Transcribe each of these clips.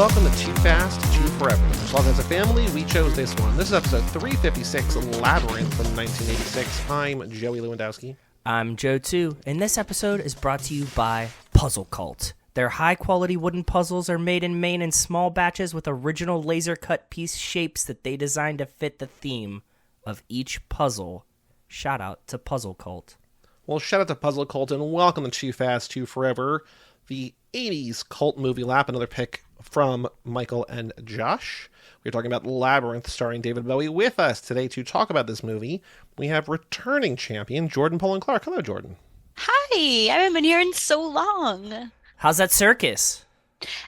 welcome to Too Fast, Too Forever. As long as a family, we chose this one. This is episode 356, Labyrinth from 1986. I'm Joey Lewandowski. I'm Joe, too, and this episode is brought to you by Puzzle Cult. Their high-quality wooden puzzles are made in Maine in small batches with original laser-cut piece shapes that they designed to fit the theme of each puzzle. Shout out to Puzzle Cult. Well, shout out to Puzzle Cult, and welcome to Too Fast, Too Forever, the 80s cult movie lap, another pick from Michael and Josh. We're talking about Labyrinth, starring David Bowie. With us today to talk about this movie, we have returning champion Jordan Polan-Clarke. Hello, Jordan. Hi, I haven't been here in so long. How's that circus?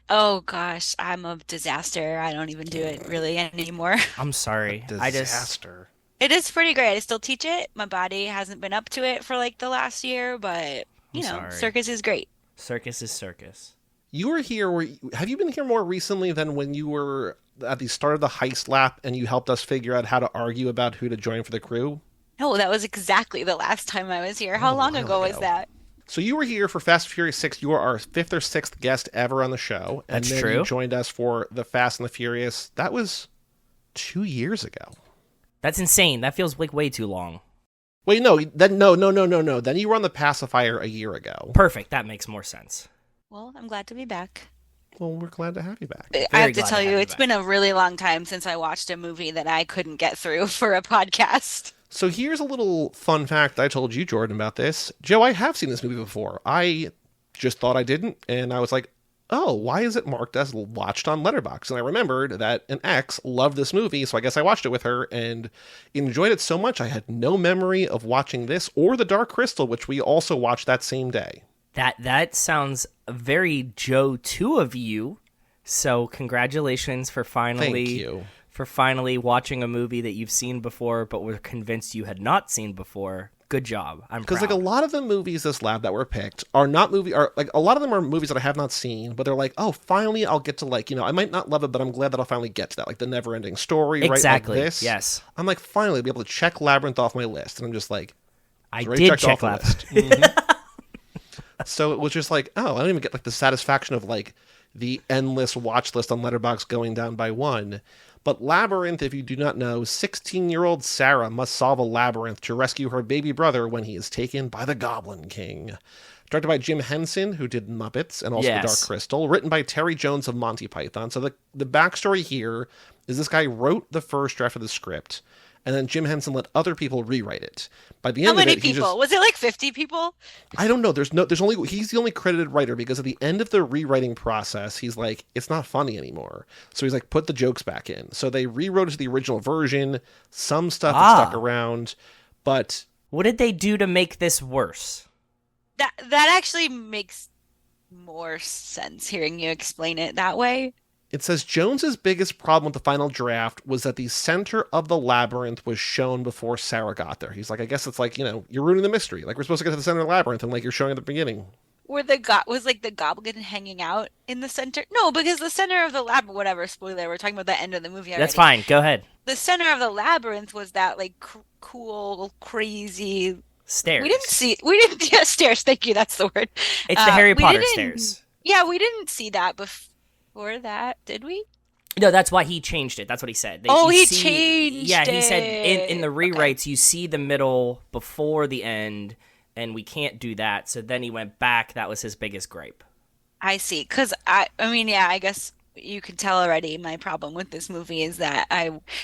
Oh gosh, I'm a disaster. I don't even do it really anymore. I'm sorry. Disaster. It is pretty great. I still teach it. My body hasn't been up to it for like the last year, but circus is great. Circus is circus. You were here, have you been here more recently than when you were at the start of the heist lap and you helped us figure out how to argue about who to join for the crew? No, that was exactly the last time I was here. How long ago was that? So you were here for Fast and Furious 6. You were our 5th or 6th guest ever on the show. And That's then true. You joined us for the Fast and the Furious. That was 2 years ago. That's insane. That feels like way too long. Wait, no. No. Then you were on the Pacifier a year ago. Perfect. That makes more sense. Well, I'm glad to be back. Well, we're glad to have you back. I have to tell you, it's been a really long time since I watched a movie that I couldn't get through for a podcast. So here's a little fun fact I told you, Jordan, about this. Joe, I have seen this movie before. I just thought I didn't, and I was like, oh, why is it marked as watched on Letterboxd? And I remembered that an ex loved this movie, so I guess I watched it with her and enjoyed it so much I had no memory of watching this or The Dark Crystal, which we also watched that same day. That sounds very Joe 2 of you. So congratulations for finally Thank you. For finally watching a movie that you've seen before but were convinced you had not seen before. Good job. I'm proud. Because like a lot of the movies this lab that were picked are not a lot of them are movies that I have not seen, but they're like, oh, finally I'll get to I might not love it, but I'm glad that I'll finally get to that. Like the Never Ending Story, exactly. Right? Like this. Yes. I'm like, finally be able to check Labyrinth off my list. And I'm just like, I did check Labyrinth. So it was just like, oh, I don't even get like the satisfaction of like the endless watch list on Letterboxd going down by one. But Labyrinth, if you do not know, 16-year-old Sarah must solve a labyrinth to rescue her baby brother when he is taken by the Goblin King. Directed by Jim Henson, who did Muppets and also The Dark Crystal. Written by Terry Jones of Monty Python. So the backstory here is this guy wrote the first draft of the script, and then Jim Henson let other people rewrite it. By the end How many of it, people? Was it like 50 people? I don't know. He's the only credited writer because at the end of the rewriting process, he's like, it's not funny anymore. So he's like, put the jokes back in. So they rewrote it to the original version. Some stuff is stuck around, but what did they do to make this worse? That actually makes more sense hearing you explain it that way. It says Jones's biggest problem with the final draft was that the center of the labyrinth was shown before Sarah got there. He's like, I guess it's like, you're ruining the mystery. Like we're supposed to get to the center of the labyrinth and like you're showing at the beginning. Was like the goblin hanging out in the center? No, because the center of the labyrinth, whatever, spoiler, we're talking about the end of the movie already. That's fine. Go ahead. The center of the labyrinth was that like cool, crazy stairs. Yeah, stairs. Thank you. That's the word. It's the Harry Potter stairs. Yeah, we didn't see that before that, did we? No, that's why he changed it. That's what he said. Changed Yeah, it. He said in the rewrites, you see the middle before the end, and we can't do that. So then he went back. That was his biggest gripe. I see. Because, I guess you can tell already my problem with this movie is that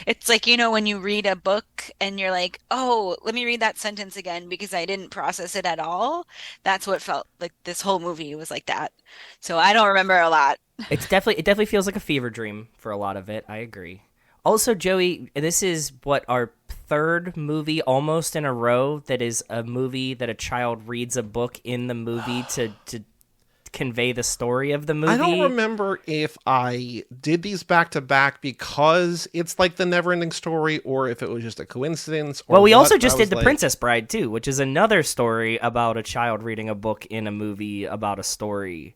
it's like, when you read a book and you're like, oh, let me read that sentence again because I didn't process it at all. That's what felt like this whole movie was like that. So I don't remember a lot. It definitely feels like a fever dream for a lot of it. I agree. Also, Joey, this is our third movie almost in a row that is a movie that a child reads a book in the movie to convey the story of the movie. I don't remember if I did these back to back because it's like the Never-Ending Story, or if it was just a coincidence. Well, we also just did The Princess Bride too, which is another story about a child reading a book in a movie about a story.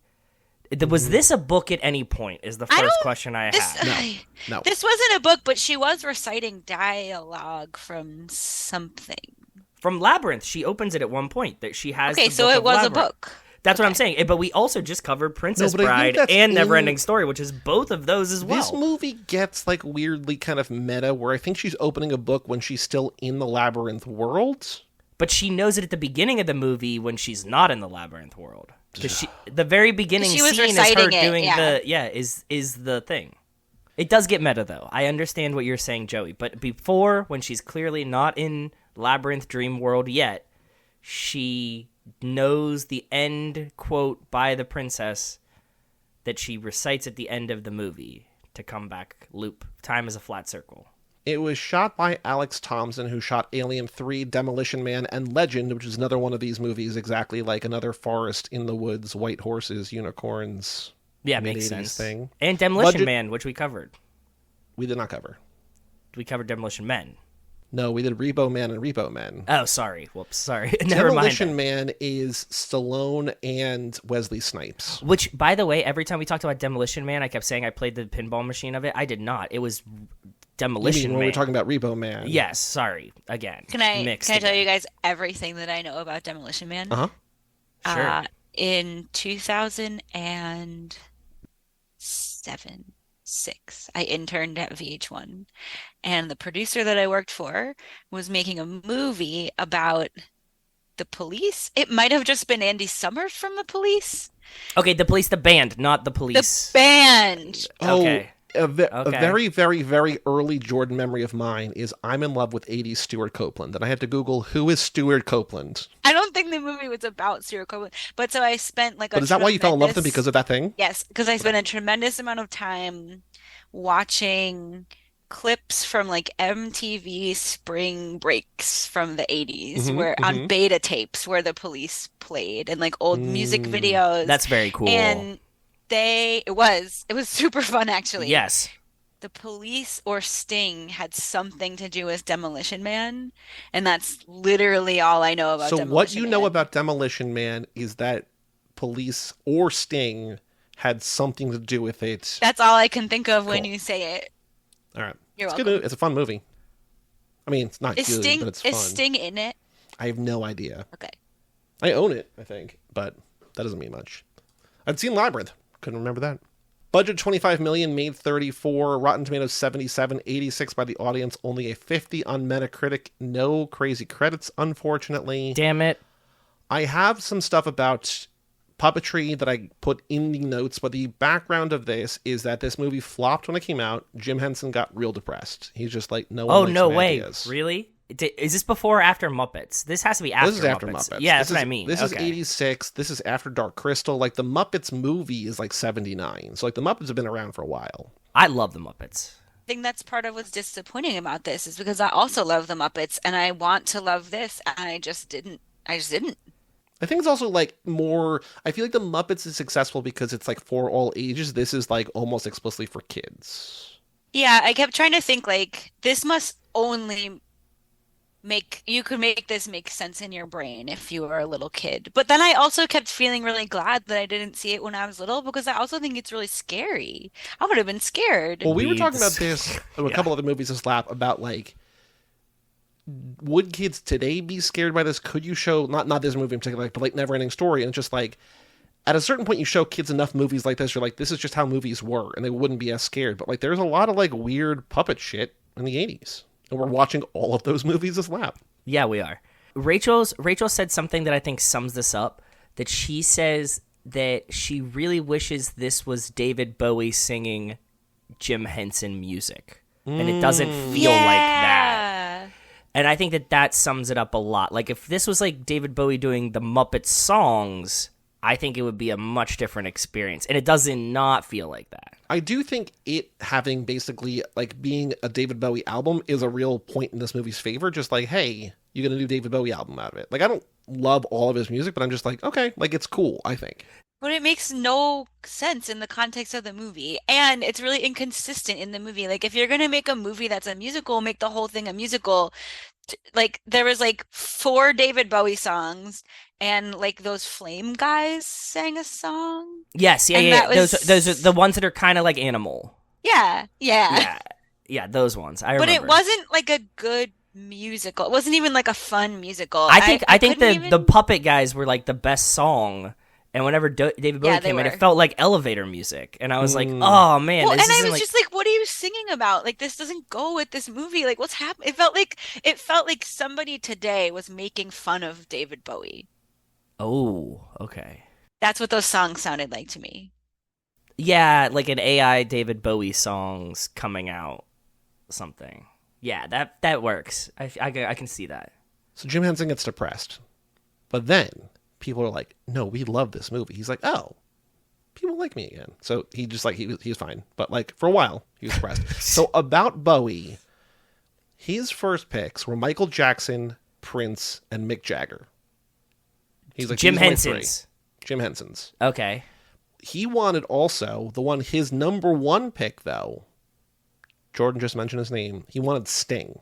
Was this a book at any point is the first question I have. No. This wasn't a book, but she was reciting dialogue from something. From Labyrinth. She opens it at one point. That she has. Okay, so it was a book. That's what I'm saying. But we also just covered Princess but I think Bride that's and Neverending Story, which is both of those as well. This movie gets like weirdly kind of meta, where I think she's opening a book when she's still in the Labyrinth world. But she knows it at the beginning of the movie when she's not in the Labyrinth world. Because the very beginning scene is her doing is the thing. It does get meta, though. I understand what you're saying, Joey. But before, when she's clearly not in Labyrinth Dream World yet, she knows the end quote by the princess that she recites at the end of the movie to come back loop. Time is a flat circle. It was shot by Alex Thompson, who shot Alien 3, Demolition Man, and Legend, which is another one of these movies, exactly like another forest in the woods, white horses, unicorns. Yeah, makes sense. Thing. And Demolition Man, which we covered. We did not cover. We covered Demolition Men. No, we did Repo Man and Repo Men. Oh, sorry. Whoops, sorry. Never mind. Demolition Man is Stallone and Wesley Snipes. Which, by the way, every time we talked about Demolition Man, I kept saying I played the pinball machine of it. I did not. It was Demolition Man. When we were talking about Repo Man. Yes, sorry. Again. Can I tell you guys everything that I know about Demolition Man? Uh-huh. Sure. In 2006, I interned at VH1, and the producer that I worked for was making a movie about the police. It might have just been Andy Summers from the Police. Okay, the Police, the band, not the police. The band. Okay. A very, very, very early Jordan memory of mine is I'm in love with 80s Stuart Copeland. And I had to Google, who is Stuart Copeland? I don't think the movie was about Stuart Copeland. But so I spent like But is that why you fell in love with him, because of that thing? Yes, because I spent a tremendous amount of time watching clips from like MTV spring breaks from the 80s on beta tapes where the police played, and like old music videos. That's very cool. And it was super fun, actually. Yes. The Police or Sting had something to do with Demolition Man, and that's literally all I know about Demolition Man. So what you know about Demolition Man is that Police or Sting had something to do with it. That's all I can think of when you say it. All right. You're it's welcome. good. It's a fun movie. I mean, it's not good, but it's fun. Is Sting in it? I have no idea. Okay. I own it, I think, but that doesn't mean much. I've seen Labyrinth. Couldn't remember that. Budget $25 million, made $34. Rotten Tomatoes 77, 86 by the audience, only a 50 on Metacritic. No crazy credits, unfortunately. Damn it. I have some stuff about puppetry that I put in the notes, but the background of this is that this movie flopped when it came out. Jim Henson got real depressed. He's just like, no one likes no my way. ideas. Really? Is this before or after Muppets? This has to be after Muppets. This is after Muppets. Yeah, that's what I mean. This is 86. This is after Dark Crystal. Like, the Muppets movie is like 79. So, like, the Muppets have been around for a while. I love the Muppets. I think that's part of what's disappointing about this, is because I also love the Muppets, and I want to love this, and I just didn't. I think it's also, like, more... I feel like the Muppets is successful because it's, like, for all ages. This is, like, almost explicitly for kids. Yeah, I kept trying to think, like, this must only... you could make this make sense in your brain if you were a little kid. But then I also kept feeling really glad that I didn't see it when I was little, because I also think it's really scary. I would have been scared. Well, we were talking about this in a couple other movies this lap about, like, would kids today be scared by this? Could you show, not this movie in particular, but like Neverending Story, and it's just like, at a certain point you show kids enough movies like this, you're like, this is just how movies were, and they wouldn't be as scared. But like, there's a lot of like weird puppet shit in the 80s. And we're watching all of those movies this lap. Yeah, we are. Rachel said something that I think sums this up, that she says that she really wishes this was David Bowie singing Jim Henson music. And it doesn't feel like that. And I think that sums it up a lot. Like, if this was like David Bowie doing the Muppet songs, I think it would be a much different experience. And it does not feel like that. I do think it having basically, like, being a David Bowie album is a real point in this movie's favor. Just like, hey, you're going to do David Bowie album out of it. Like, I don't love all of his music, but I'm just like, okay, like, it's cool, I think. But it makes no sense in the context of the movie. And it's really inconsistent in the movie. Like, if you're going to make a movie that's a musical, make the whole thing a musical. Like, there was like 4 David Bowie songs, and like those Flame guys sang a song. Yes, yeah. Those are the ones that are kind of like Animal. Yeah. Yeah, those ones. I remember. But it wasn't like a good musical. It wasn't even like a fun musical. I think the Puppet Guys were like the best song, And whenever David Bowie Yeah, they came in, it were. felt like elevator music, and I was like, Mm. "Oh man, Well, and this I isn't was like." just like, what are you singing about? Like this doesn't go with this movie. Like what's happening? It felt like somebody today was making fun of David Bowie. Oh, okay. That's what those songs sounded like to me. Yeah, like an AI David Bowie songs coming out, something. Yeah, that works. I can see that. So Jim Henson gets depressed. But then people are like, no, we love this movie. He's like, oh, people like me again. So he just like, he was fine. But like for a while, he was depressed. So about Bowie, his first picks were Michael Jackson, Prince, and Mick Jagger. He's like, Jim these are my three. Henson's. Jim Henson's. Okay. He wanted also, his number one pick though, Jordan just mentioned his name, he wanted Sting.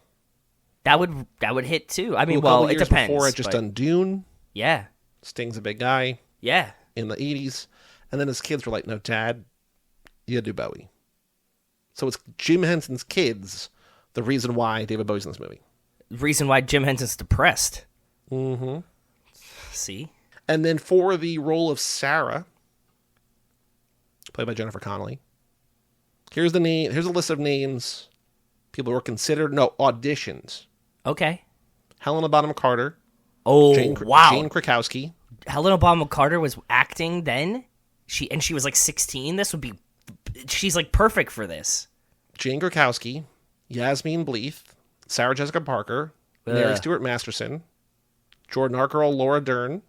That would hit too. I Who mean, a couple well, it years depends. before had just but- done Dune. Yeah. Sting's a big guy Yeah. in the 80s. And then his kids were like, no, Dad, you gotta do Bowie. So it's Jim Henson's kids, the reason why David Bowie's in this movie. Reason why Jim Henson's depressed. Mm-hmm. See? And then for the role of Sarah, played by Jennifer Connelly, here's a list of names people were considered, auditions. Okay. Helena Bonham Carter. Oh, wow. Jane Krakowski. Helena Bonham Carter was acting then? She was like 16? She's like perfect for this. Jane Krakowski. Yasmine Bleeth. Sarah Jessica Parker. Mary Ugh. Stuart Masterson. Jordan Arkell, Laura Dern.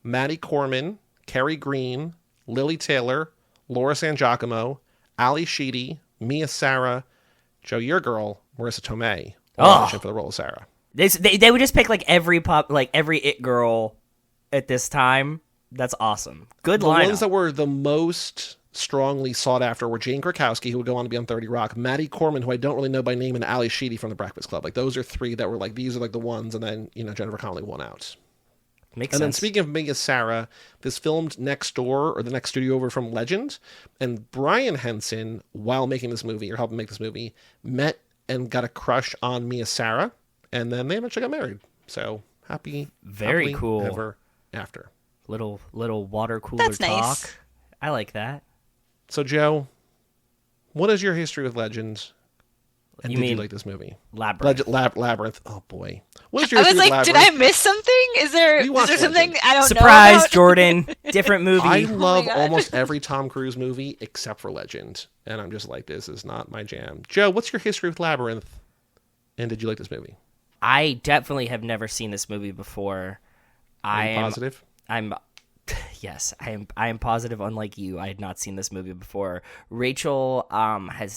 Maddie Corman. Kerry Green. Lily Taylor. Laura San Giacomo. Ali Sheedy. Mia Sara. Joe Your Girl. Marissa Tomei. All auditioned for the role of Sarah. They would just pick like every it girl at this time. That's awesome. Good The lineup. ones that were the most strongly sought after were Jane Krakowski, who would go on to be on 30 Rock, Maddie Corman, who I don't really know by name, and Ali Sheedy from The Breakfast Club. Like those are three that were like, these are like the ones, and then Jennifer Connelly won out. Makes And then sense. speaking of Mia Sara, this filmed next door, or the next studio over from Legend, and Brian Henson, while making this movie or helping make this movie, met and got a crush on Mia Sara, and then they eventually got married. So Very happily cool. ever after. Little water cooler That's talk. nice. I like that. So Joe, what is your history with Legend? And You did you mean like this movie? Labyrinth. Labyrinth. Oh boy, what is your I was history with like, did Labyrinth? I miss something? Is there We watched something Legend. I don't know Surprise, about? Jordan. Different movie. I my love God. almost every Tom Cruise movie except for Legend, and I'm just like, this is not my jam. Joe, what's your history with Labyrinth? And did you like this movie? I definitely have never seen this movie before. Are you positive? Yes, I am positive. Unlike you, I had not seen this movie before. Rachel had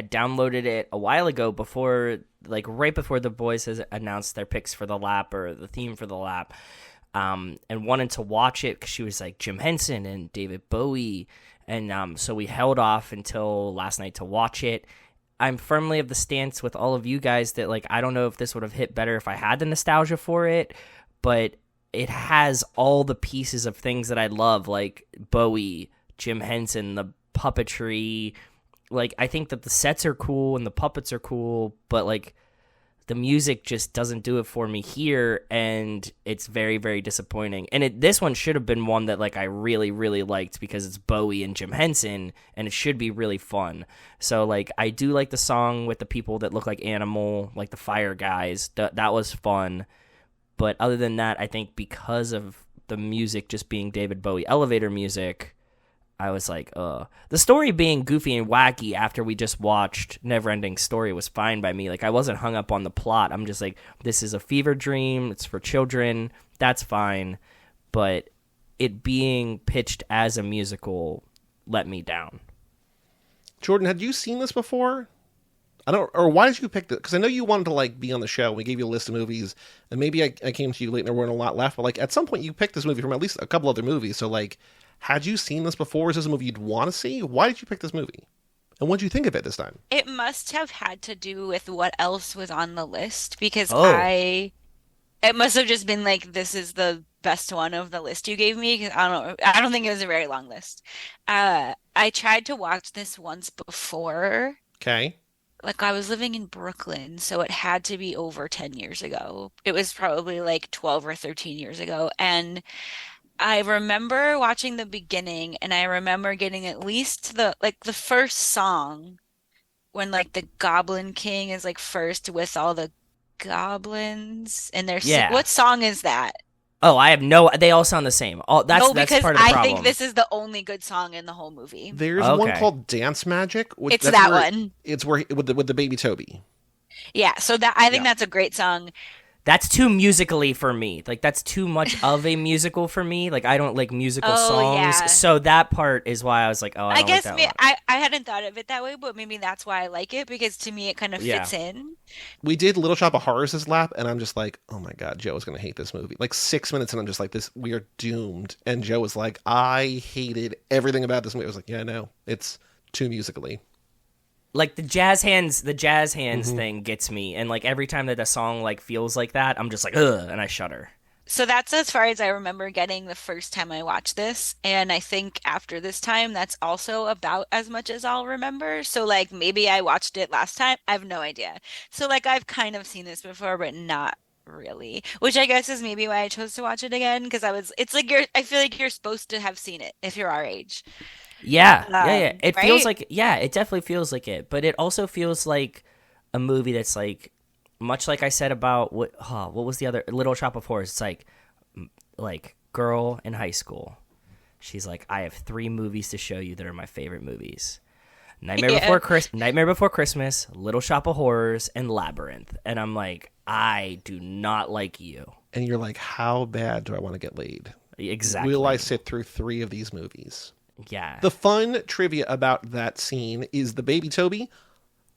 downloaded it a while ago, right before the boys has announced their picks for the lap or the theme for the lap, and wanted to watch it because she was like Jim Henson and David Bowie, and so we held off until last night to watch it. I'm firmly of the stance with all of you guys that like I don't know if this would have hit better if I had the nostalgia for it, but it has all the pieces of things that I love, like Bowie, Jim Henson, the puppetry. Like I think that the sets are cool and the puppets are cool, but like the music just doesn't do it for me here, and it's very, very disappointing. And this one should have been one that like I really, really liked because it's Bowie and Jim Henson, and it should be really fun. So like I do like the song with the people that look like Animal, like the Fire Guys. That was fun. But other than that, I think because of the music just being David Bowie elevator music, I was like, the story being goofy and wacky after we just watched Neverending Story was fine by me. Like, I wasn't hung up on the plot. I'm just like, this is a fever dream. It's for children. That's fine. But it being pitched as a musical let me down. Jordan, had you seen this before? Why did you pick this? Because I know you wanted to like be on the show. We gave you a list of movies, and maybe I came to you late and there weren't a lot left. But like at some point, you picked this movie from at least a couple other movies. So like, had you seen this before? Is this a movie you'd want to see? Why did you pick this movie? And what did you think of it this time? It must have had to do with what else was on the list because Oh. it must have just been like, this is the best one of the list you gave me. 'Cause I don't think it was a very long list. I tried to watch this once before. Okay. Like I was living in Brooklyn, so it had to be over 10 years ago. It was probably like 12 or 13 years ago. And I remember watching the beginning, and I remember getting at least the first song when like the Goblin King is like first with all the goblins and Yeah. what song is that? Oh, I have no. They all sound the same. All No, that's because part of the I think problem. this is the only good song in the whole movie. There's one Okay. called Dance Magic, which It's that's that where one. it's where with the baby Toby. Yeah, so that I think Yeah. that's a great song. That's too musically for me. Like that's too much of a musical for me. Like I don't like musical Oh songs. yeah. So that part is why I was like, oh, I I don't like guess that me, one. I hadn't thought of it that way, but maybe that's why I like it because to me it kind of Yeah. fits in. We did Little Shop of Horrors this lap, and I'm just like, oh my god, Joe is gonna hate this movie. Like 6 minutes, and I'm just like, this, we are doomed. And Joe was like, I hated everything about this movie. I was like, yeah, no, it's too musically. Like the jazz hands thing gets me, and like every time that the song like feels like that, I'm just like, ugh, and I shudder. So that's as far as I remember getting the first time I watched this. And I think after this time, that's also about as much as I'll remember. So, like, maybe I watched it last time. I have no idea. So, like, I've kind of seen this before, but not really, which I guess is maybe why I chose to watch it again. Because it's like I feel like you're supposed to have seen it if you're our age. Yeah. It feels Right? like, yeah, it definitely feels like it, but it also feels like a movie that's like, much like I said about what was the other Little Shop of Horrors. It's like girl in high school. She's like, I have 3 movies to show you that are my favorite movies. Yeah. Nightmare Before Christmas, Little Shop of Horrors, and Labyrinth. And I'm like, I do not like you. And you're like, how bad do I want to get laid? Exactly. Will I sit through 3 of these movies? Yeah. The fun trivia about that scene is the baby Toby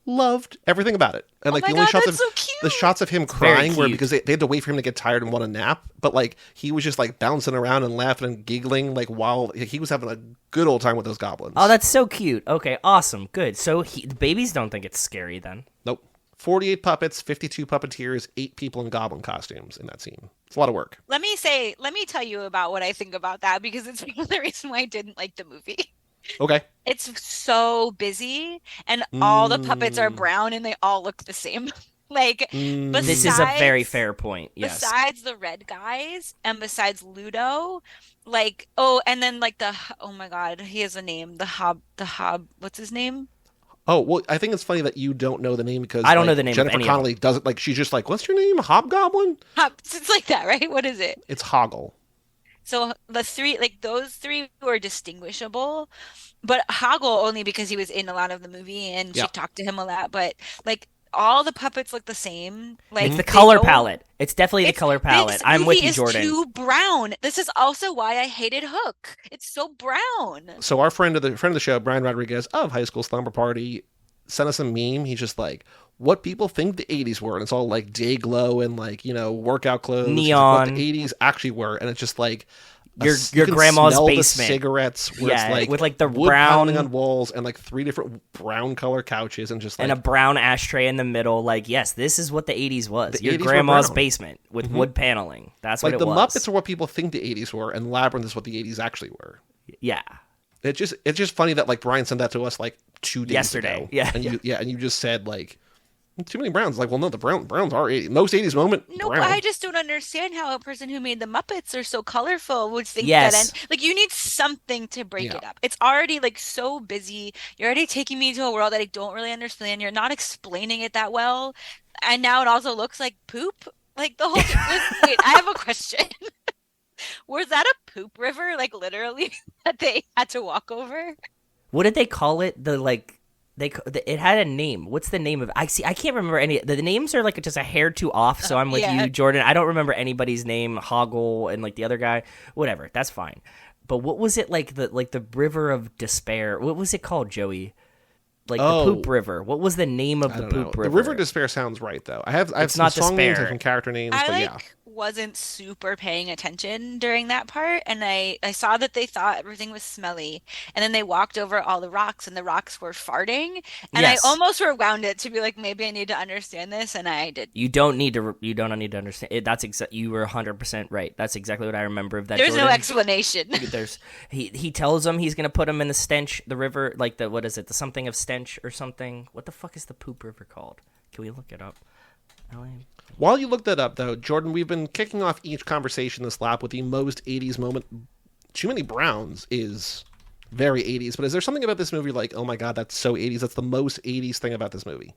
loved everything about it. And Oh like my the only God, shots that's of so cute. the shots of him very crying were cute. because they had to wait for him to get tired and want a nap. But like he was just like bouncing around and laughing and giggling like while he was having a good old time with those goblins. Oh, that's so cute. Okay, awesome. Good. So the babies don't think it's scary then. Nope. 48 puppets, 52 puppeteers, 8 people in goblin costumes in that scene. It's a lot of work. Let me tell you about what I think about that because it's the reason why I didn't like the movie. Okay. It's so busy and all the puppets are brown and they all look the same. Like This is a very besides fair point. Yes. besides the red guys and besides Ludo, like oh, and then like oh my God, he has a name. The Hob, what's his name? Oh, well, I think it's funny that you don't know the name because I don't like, know the name of Jennifer any of Connelly doesn't like she's just like, what's your name? Hobgoblin? It's like that, right? What is it? It's Hoggle. So the three, like those three were distinguishable, but Hoggle only because he was in a lot of the movie and she Yeah. talked to him a lot, but like all the puppets look the same. Like It's the they color don't- palette. It's definitely the color palette. This I'm with movie you, is Jordan. too brown. This is also why I hated Hook. It's so brown. So our friend of the show, Brian Rodriguez of High School Slumber Party, sent us a meme. He's just like, what people think the 80s were. And it's all like day glow and like, workout clothes. He's like, Neon. what the 80s actually were. And it's just like Your you can grandma's smell the basement. cigarettes where Yeah, it's like with, like, the wood brown- pounding on walls and like 3 different brown color couches and just like And a brown ashtray in the middle. Like, yes, this is what the 80s was. The Your 80s were grandma's brown. basement with wood paneling. That's like what the it was. Muppets are what people think the 80s were, and Labyrinth is what the 80s actually were. Yeah. It's just funny that like Brian sent that to us like 2 days Yesterday. ago. Yeah. And you just said like too many browns. Like, well, no, the browns are 80s. Most 80s moment. No, brown. but I just don't understand how a person who made the Muppets are so colorful would think Yes. that. Like, you need something to break Yeah. it up. It's already like so busy. You're already taking me to a world that I don't really understand. You're not explaining it that well, and now it also looks like poop. Like the whole. Wait, I have a question. Was that a poop river, like literally, that they had to walk over? What did they call it? It had a name. What's the name of it? I can't remember any. The names are like just a hair too off. So I'm with Yeah. you, Jordan. I don't remember anybody's name. Hoggle and like the other guy. Whatever. That's fine. But what was it like the river of despair? What was it called, Joey? Like Oh. the poop river. What was the name of I the don't know. poop river? The River Despair sounds right though. I have It's some not song names despair. and some character names, I but like yeah. wasn't super paying attention during that part, and I saw that they thought everything was smelly, and then they walked over all the rocks, and the rocks were farting, and Yes. I almost rewound it to be like, maybe I need to understand this, and I did. You don't need to. You don't need to understand it. That's You were 100% right. That's exactly what I remember of that. There's no Jordan. explanation. There's he tells him he's gonna put him in the river, like what is it, the something of stench or something. What the fuck is the poop river called? Can we look it up? While you look that up though, Jordan, we've been kicking off each conversation this lap with the most 80s moment Too Many Browns is very 80s, but is there something about this movie like, oh my god, that's so 80s? That's the most 80s thing about this movie.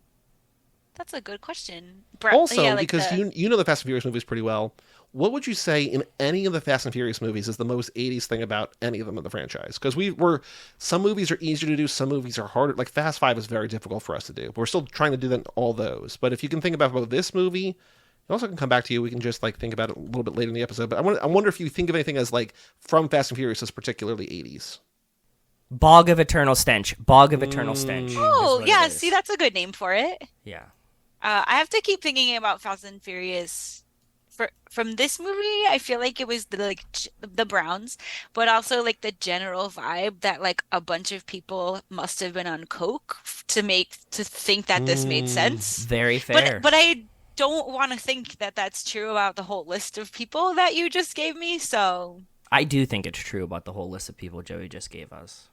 That's a good question. Also, yeah, like because you know the Fast and Furious movies pretty well, what would you say in any of the Fast and Furious movies is the most 80s thing about any of them in the franchise? Because some movies are easier to do, some movies are harder. Like Fast 5 is very difficult for us to do. We're still trying to do that in all those. But if you can think about this movie, it also can come back to you. We can just like think about it a little bit later in the episode. But I wonder if you think of anything as like from Fast and Furious as particularly 80s. Bog of Eternal Stench. Bog of Eternal Stench. Oh, yeah. See, that's a good name for it. Yeah. I have to keep thinking about Fast and Furious. From this movie, I feel like it was the Browns, but also like the general vibe that like a bunch of people must have been on coke to think that this made sense. Very fair. But I don't want to think that that's true about the whole list of people that you just gave me. So I do think it's true about the whole list of people Joey just gave us.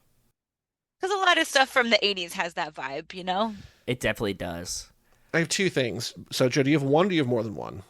Because a lot of stuff from the 80s has that vibe, you know? It definitely does. I have two things. So, Joe, do you have one or do you have more than one?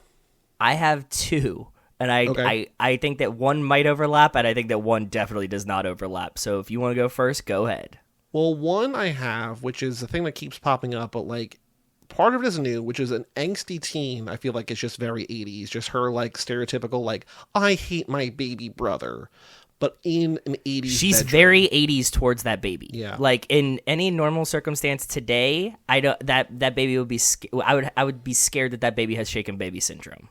I have two. And I think that one might overlap, and I think that one definitely does not overlap. So if you want to go first, go ahead. Well, one I have, which is the thing that keeps popping up, but like part of it is new, which is an angsty teen. I feel like it's just very 80s. Just her like stereotypical, like, I hate my baby brother. But in an 80s She's bedroom. very 80s towards that baby. Yeah. Like in any normal circumstance today, that baby would be I would be scared that baby has shaken baby syndrome.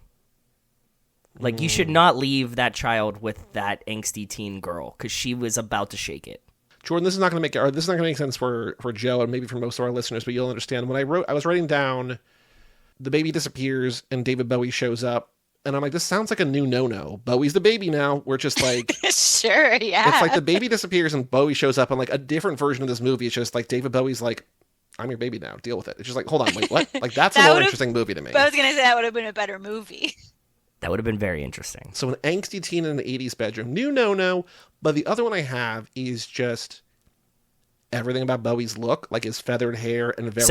Like you should not leave that child with that angsty teen girl cuz she was about to shake it. Jordan, this is not going to make sense for Joe and maybe for most of our listeners, but you'll understand. When I was writing down the baby disappears and David Bowie shows up. And I'm like, this sounds like a new no-no. Bowie's the baby now. We're just like... Sure, yeah. It's like the baby disappears and Bowie shows up in like a different version of this movie. It's just like David Bowie's like, I'm your baby now. Deal with it. It's just like, hold on, wait, what? Like, that's a more interesting movie to me. But I was going to say that would have been a better movie. That would have been very interesting. So an angsty teen in an 80s bedroom. New no-no. But the other one I have is just... everything about Bowie's look, like his feathered hair and very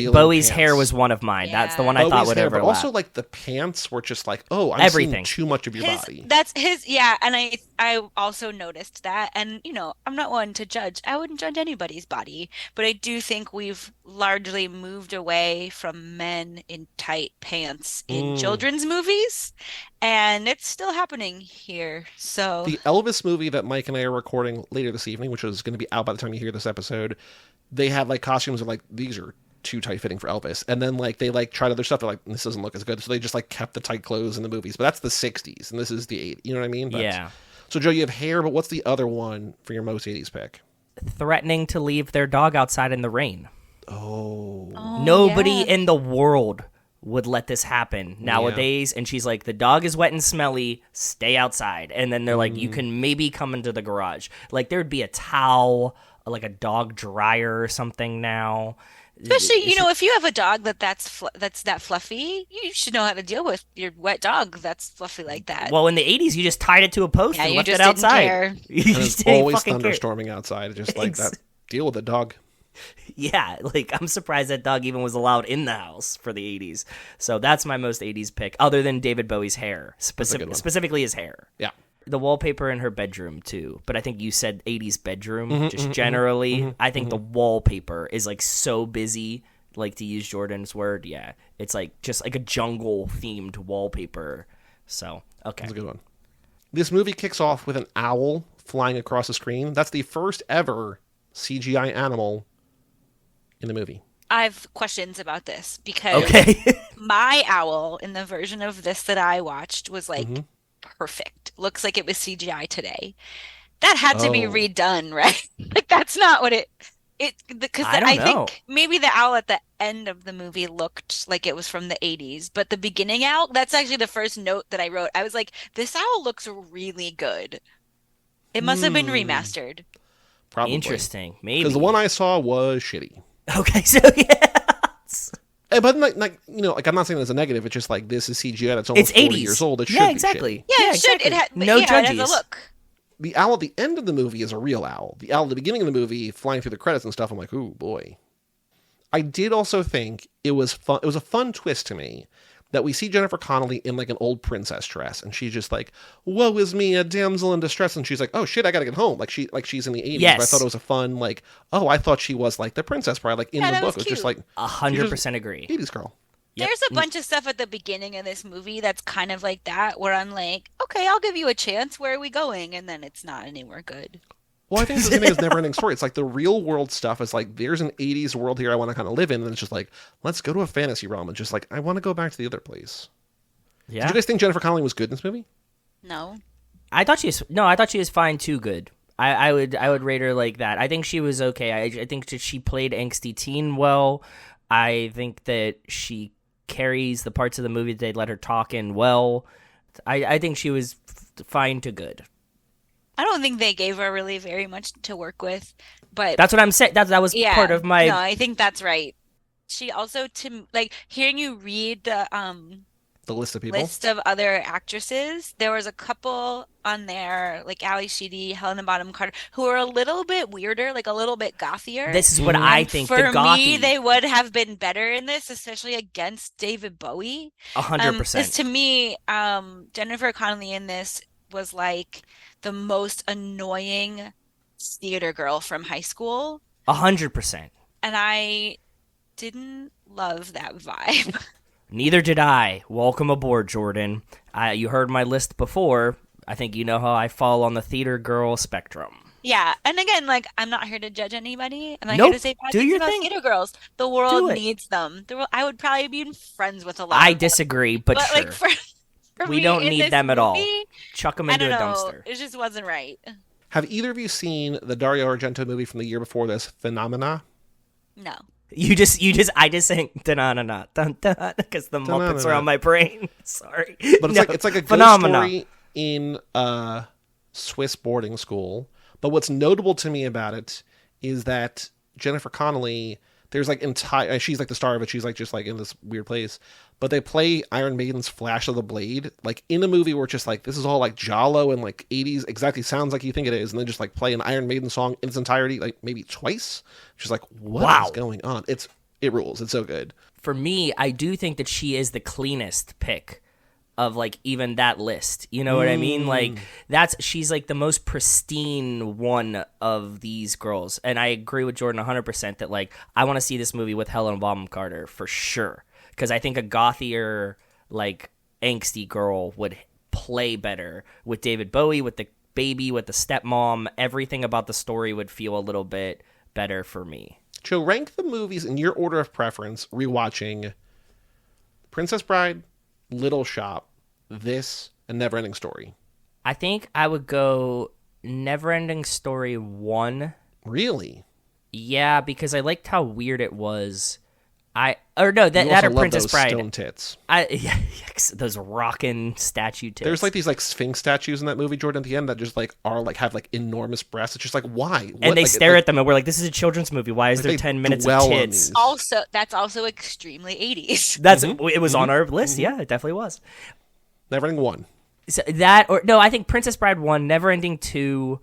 Bowie's pants. hair was one of mine. Yeah. That's the one I thought would overlap. But also like the pants were just like, oh, I'm seeing too much of your body. That's his, yeah. And I also noticed that. And you know, I'm not one to judge. I wouldn't judge anybody's body, but I do think we've largely moved away from men in tight pants in children's movies, and it's still happening here. So the Elvis movie that Mike and I are recording later this evening, which is going to be out by the time you hear this episode, they have like costumes of like, these are too tight fitting for Elvis, and then like they like tried other stuff, they're like, this doesn't look as good, so they just like kept the tight clothes in the movies. But that's the 60s and this is the 80s, you know what I mean? Yeah. So Joe, you have hair, but what's the other one for your most 80s pick? Threatening to leave their dog outside in the rain. Oh nobody in the world would let this happen nowadays. And she's like, the dog is wet and smelly, stay outside. And then they're like, you can maybe come into the garage. Like there'd be a towel, like a dog dryer or something now. Especially, you know, if you have a dog that's that fluffy, you should know how to deal with your wet dog that's fluffy like that. Well, in the 80s, you just tied it to a post and left it outside. You just didn't always thunderstorming outside, just like that. Deal with it, dog. Yeah, like I'm surprised that dog even was allowed in the house for the 80s. So that's my most 80s pick, other than David Bowie's hair, specifically his hair. Yeah. The wallpaper in her bedroom too, but I think you said 80s bedroom, generally. I think the wallpaper is like so busy, like to use Jordan's word. Yeah, it's like just like a jungle themed wallpaper. So, okay. That's a good one. This movie kicks off with an owl flying across the screen. That's the first ever CGI animal in the movie. I have questions about this because my owl in the version of this that I watched was like perfect. Looks like it was CGI today. That had to be redone, right? Like that's not what because I think maybe the owl at the end of the movie looked like it was from the 80s, but the beginning owl, that's actually the first note that I wrote. I was like, this owl looks really good. It must have been remastered. Probably. Interesting. Maybe. Because the one I saw was shitty. Okay, so yes. But like you know, like I'm not saying it's a negative. It's just like this is CGI. It's almost 40 years old. It should be shitty. Yeah, it should. Exactly. No judges. It has a look. The owl at the end of the movie is a real owl. The owl at the beginning of the movie, flying through the credits and stuff, I'm like, ooh, boy. I did also think it was fun. It was a fun twist to me that we see Jennifer Connelly in like an old princess dress, and she's just like, woe is me, a damsel in distress, and she's like, oh shit, I gotta get home, like she's in the 80s. Yes. But I thought it was a fun, like, oh, I thought she was like the Princess Bride, like in the book. It was just like 100% agree. 80s girl. Yep. There's a bunch of stuff at the beginning of this movie that's kind of like that, where I'm like, okay, I'll give you a chance. Where are we going? And then it's not anywhere good. Well, I think the thing is never-ending story. It's like the real world stuff is like, there's an 80s world here I want to kind of live in, and it's just like, let's go to a fantasy realm, and just like, I want to go back to the other place. Yeah. Did you guys think Jennifer Connelly was good in this movie? No. I thought she was fine too good. I would rate her like that. I think she was okay. I think that she played angsty teen well. I think that she carries the parts of the movie that they let her talk in well. I think she was fine to good. I don't think they gave her really very much to work with, but That's what I'm saying. That was part of my. No, I think that's right. She also, hearing you read the list of people, list of other actresses, there was a couple on there, like Ali Sheedy, Helena Bonham Carter, who were a little bit weirder, like a little bit gothier. This is what I think. For the gothy, me, they would have been better in this, especially against David Bowie. 100%. Because to me, Jennifer Connelly in this was like the most annoying theater girl from high school. 100%. And I didn't love that vibe. Neither did I. Welcome aboard, Jordan. You heard my list before. I think you know how I fall on the theater girl spectrum. Yeah, and again, like, I'm not here to judge anybody. I'm not Nope. here to say bad Do things your about thing. theater girls. The Do world it. needs them. I would probably be friends with a lot I of them. disagree, but sure. Like, for We me don't in need this them at all. movie, Chuck them I into don't a know. dumpster. It just wasn't right. have either of you seen the Dario Argento movie from the year before this, Phenomena? No. I just sang da-na-na-na, dun-dun, because the Muppets are on my brain. Sorry. But it's like a ghost Phenomena. story in a Swiss boarding school. But what's notable to me about it is that Jennifer Connelly, there's like she's like the star of it. She's like just like in this weird place. But they play Iron Maiden's Flash of the Blade, like in a movie where it's just like, this is all like Giallo and like 80s, exactly sounds like you think it is. And then just like play an Iron Maiden song in its entirety, like maybe twice. Just like, what is going on? It rules. It's so good. For me, I do think that she is the cleanest pick of like even that list. You know what I mean? Like she's like the most pristine one of these girls. And I agree with Jordan 100% that like I want to see this movie with Helena Bonham Carter for sure. Because I think a gothier, like, angsty girl would play better with David Bowie, with the baby, with the stepmom. Everything about the story would feel a little bit better for me. Joe, rank the movies in your order of preference, rewatching Princess Bride, Little Shop, this, and Neverending Story. I think I would go Neverending Story 1. Really? Yeah, because I liked how weird it was. That or Princess Bride. Stone tits. Those rockin' statue tits. There's like these like Sphinx statues in that movie, Jordan, at the end that just like are like have like enormous breasts. It's just like, why? What? And they like, stare at them and we're like, this is a children's movie. Why is like there 10 minutes of tits? That's also extremely 80s. It was on our list. Yeah, it definitely was. Neverending 1. So I think Princess Bride 1, Neverending 2,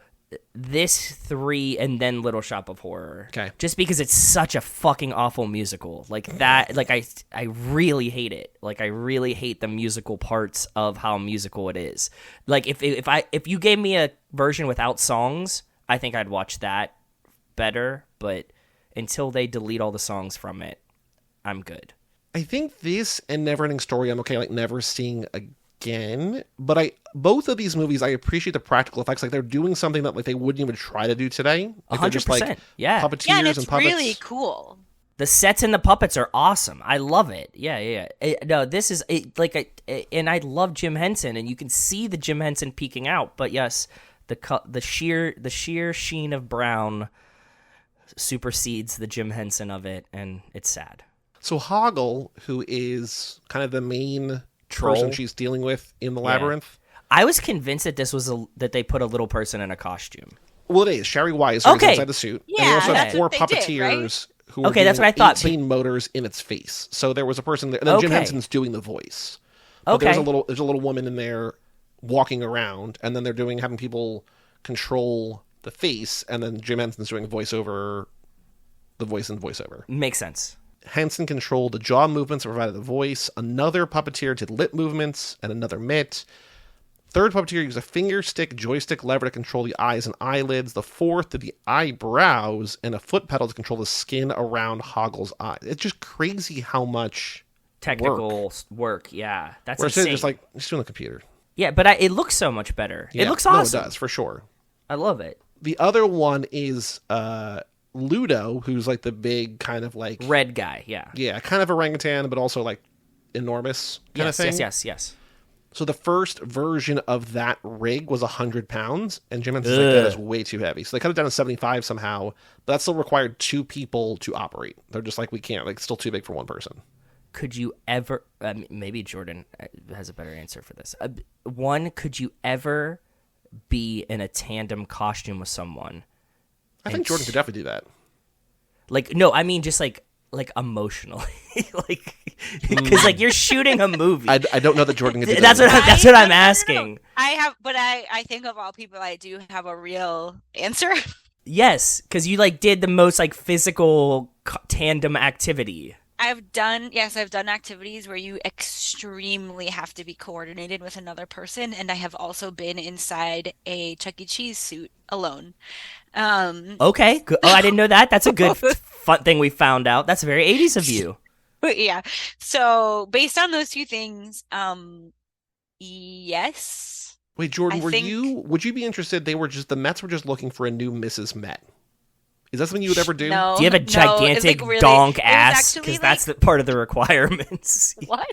this 3, and then Little Shop of Horror. Okay. Just because it's such a fucking awful musical. Like that, like I really hate it. Like I really hate the musical parts of how musical it is. Like if you gave me a version without songs, I think I'd watch that better, but until they delete all the songs from it, I'm good. I think this and Neverending Story I'm okay like never seeing again, but both of these movies I appreciate the practical effects. Like they're doing something that like they wouldn't even try to do today. Like, 100%. they're just like puppeteers and it's puppets. really cool. The sets and the puppets are awesome. I love it. Yeah. No, this is and I love Jim Henson, and you can see the Jim Henson peeking out. But yes, the sheer sheen of brown supersedes the Jim Henson of it, and it's sad. So Hoggle, who is kind of the main Troll person she's dealing with in the labyrinth. I was convinced that this was that they put a little person in a costume. Well, it is. Sherry Weiser is inside the suit. Yeah, and they also have that's 4 what they did, puppeteers who Okay, are that's doing what I thought, 18 motors in its face. So there was a person there, and then Jim Okay. Henson's doing the voice. But Okay. there's a little woman in there walking around, and then they're having people control the face, and then Jim Henson's doing the voice and voiceover. Makes sense. Henson controlled the jaw movements and provided the voice. Another puppeteer did lip movements, and another mitt. Third puppeteer used a finger stick joystick lever to control the eyes and eyelids. The fourth did the eyebrows, and a foot pedal to control the skin around Hoggle's eyes. It's just crazy how much technical work. Yeah, that's Whereas insane. Just doing the computer. Yeah, but it looks so much better. Yeah, it looks awesome. No, it does, for sure. I love it. The other one is Ludo, who's like the big kind of like... red guy, yeah. Yeah, kind of orangutan, but also like enormous kind of thing. Yes. So the first version of that rig was 100 pounds, and Jim Henson's like, that is way too heavy. So they cut it down to 75 somehow, but that still required 2 people to operate. They're just like, we can't. Like, it's still too big for one person. Could you ever... maybe Jordan has a better answer for this. One, could you ever be in a tandem costume with someone? I think Jordan could definitely do that. Like, no, I mean just like emotionally, like because like you're shooting a movie. I don't know that Jordan could do that's that. That's what I'm asking. I think of all people, I do have a real answer. Yes, because you like did the most like physical tandem activity. I've done activities where you extremely have to be coordinated with another person, and I have also been inside a Chuck E. Cheese suit alone. Okay. Good. Oh, I didn't know that. That's a good fun thing we found out. That's very 80s of you. Yeah. So based on those 2 things, yes. Wait, Jordan, would you be interested? The Mets were just looking for a new Mrs. Met. Is that something you would ever do? No. Do you have a gigantic donk ass? Because that's the part of the requirements. What?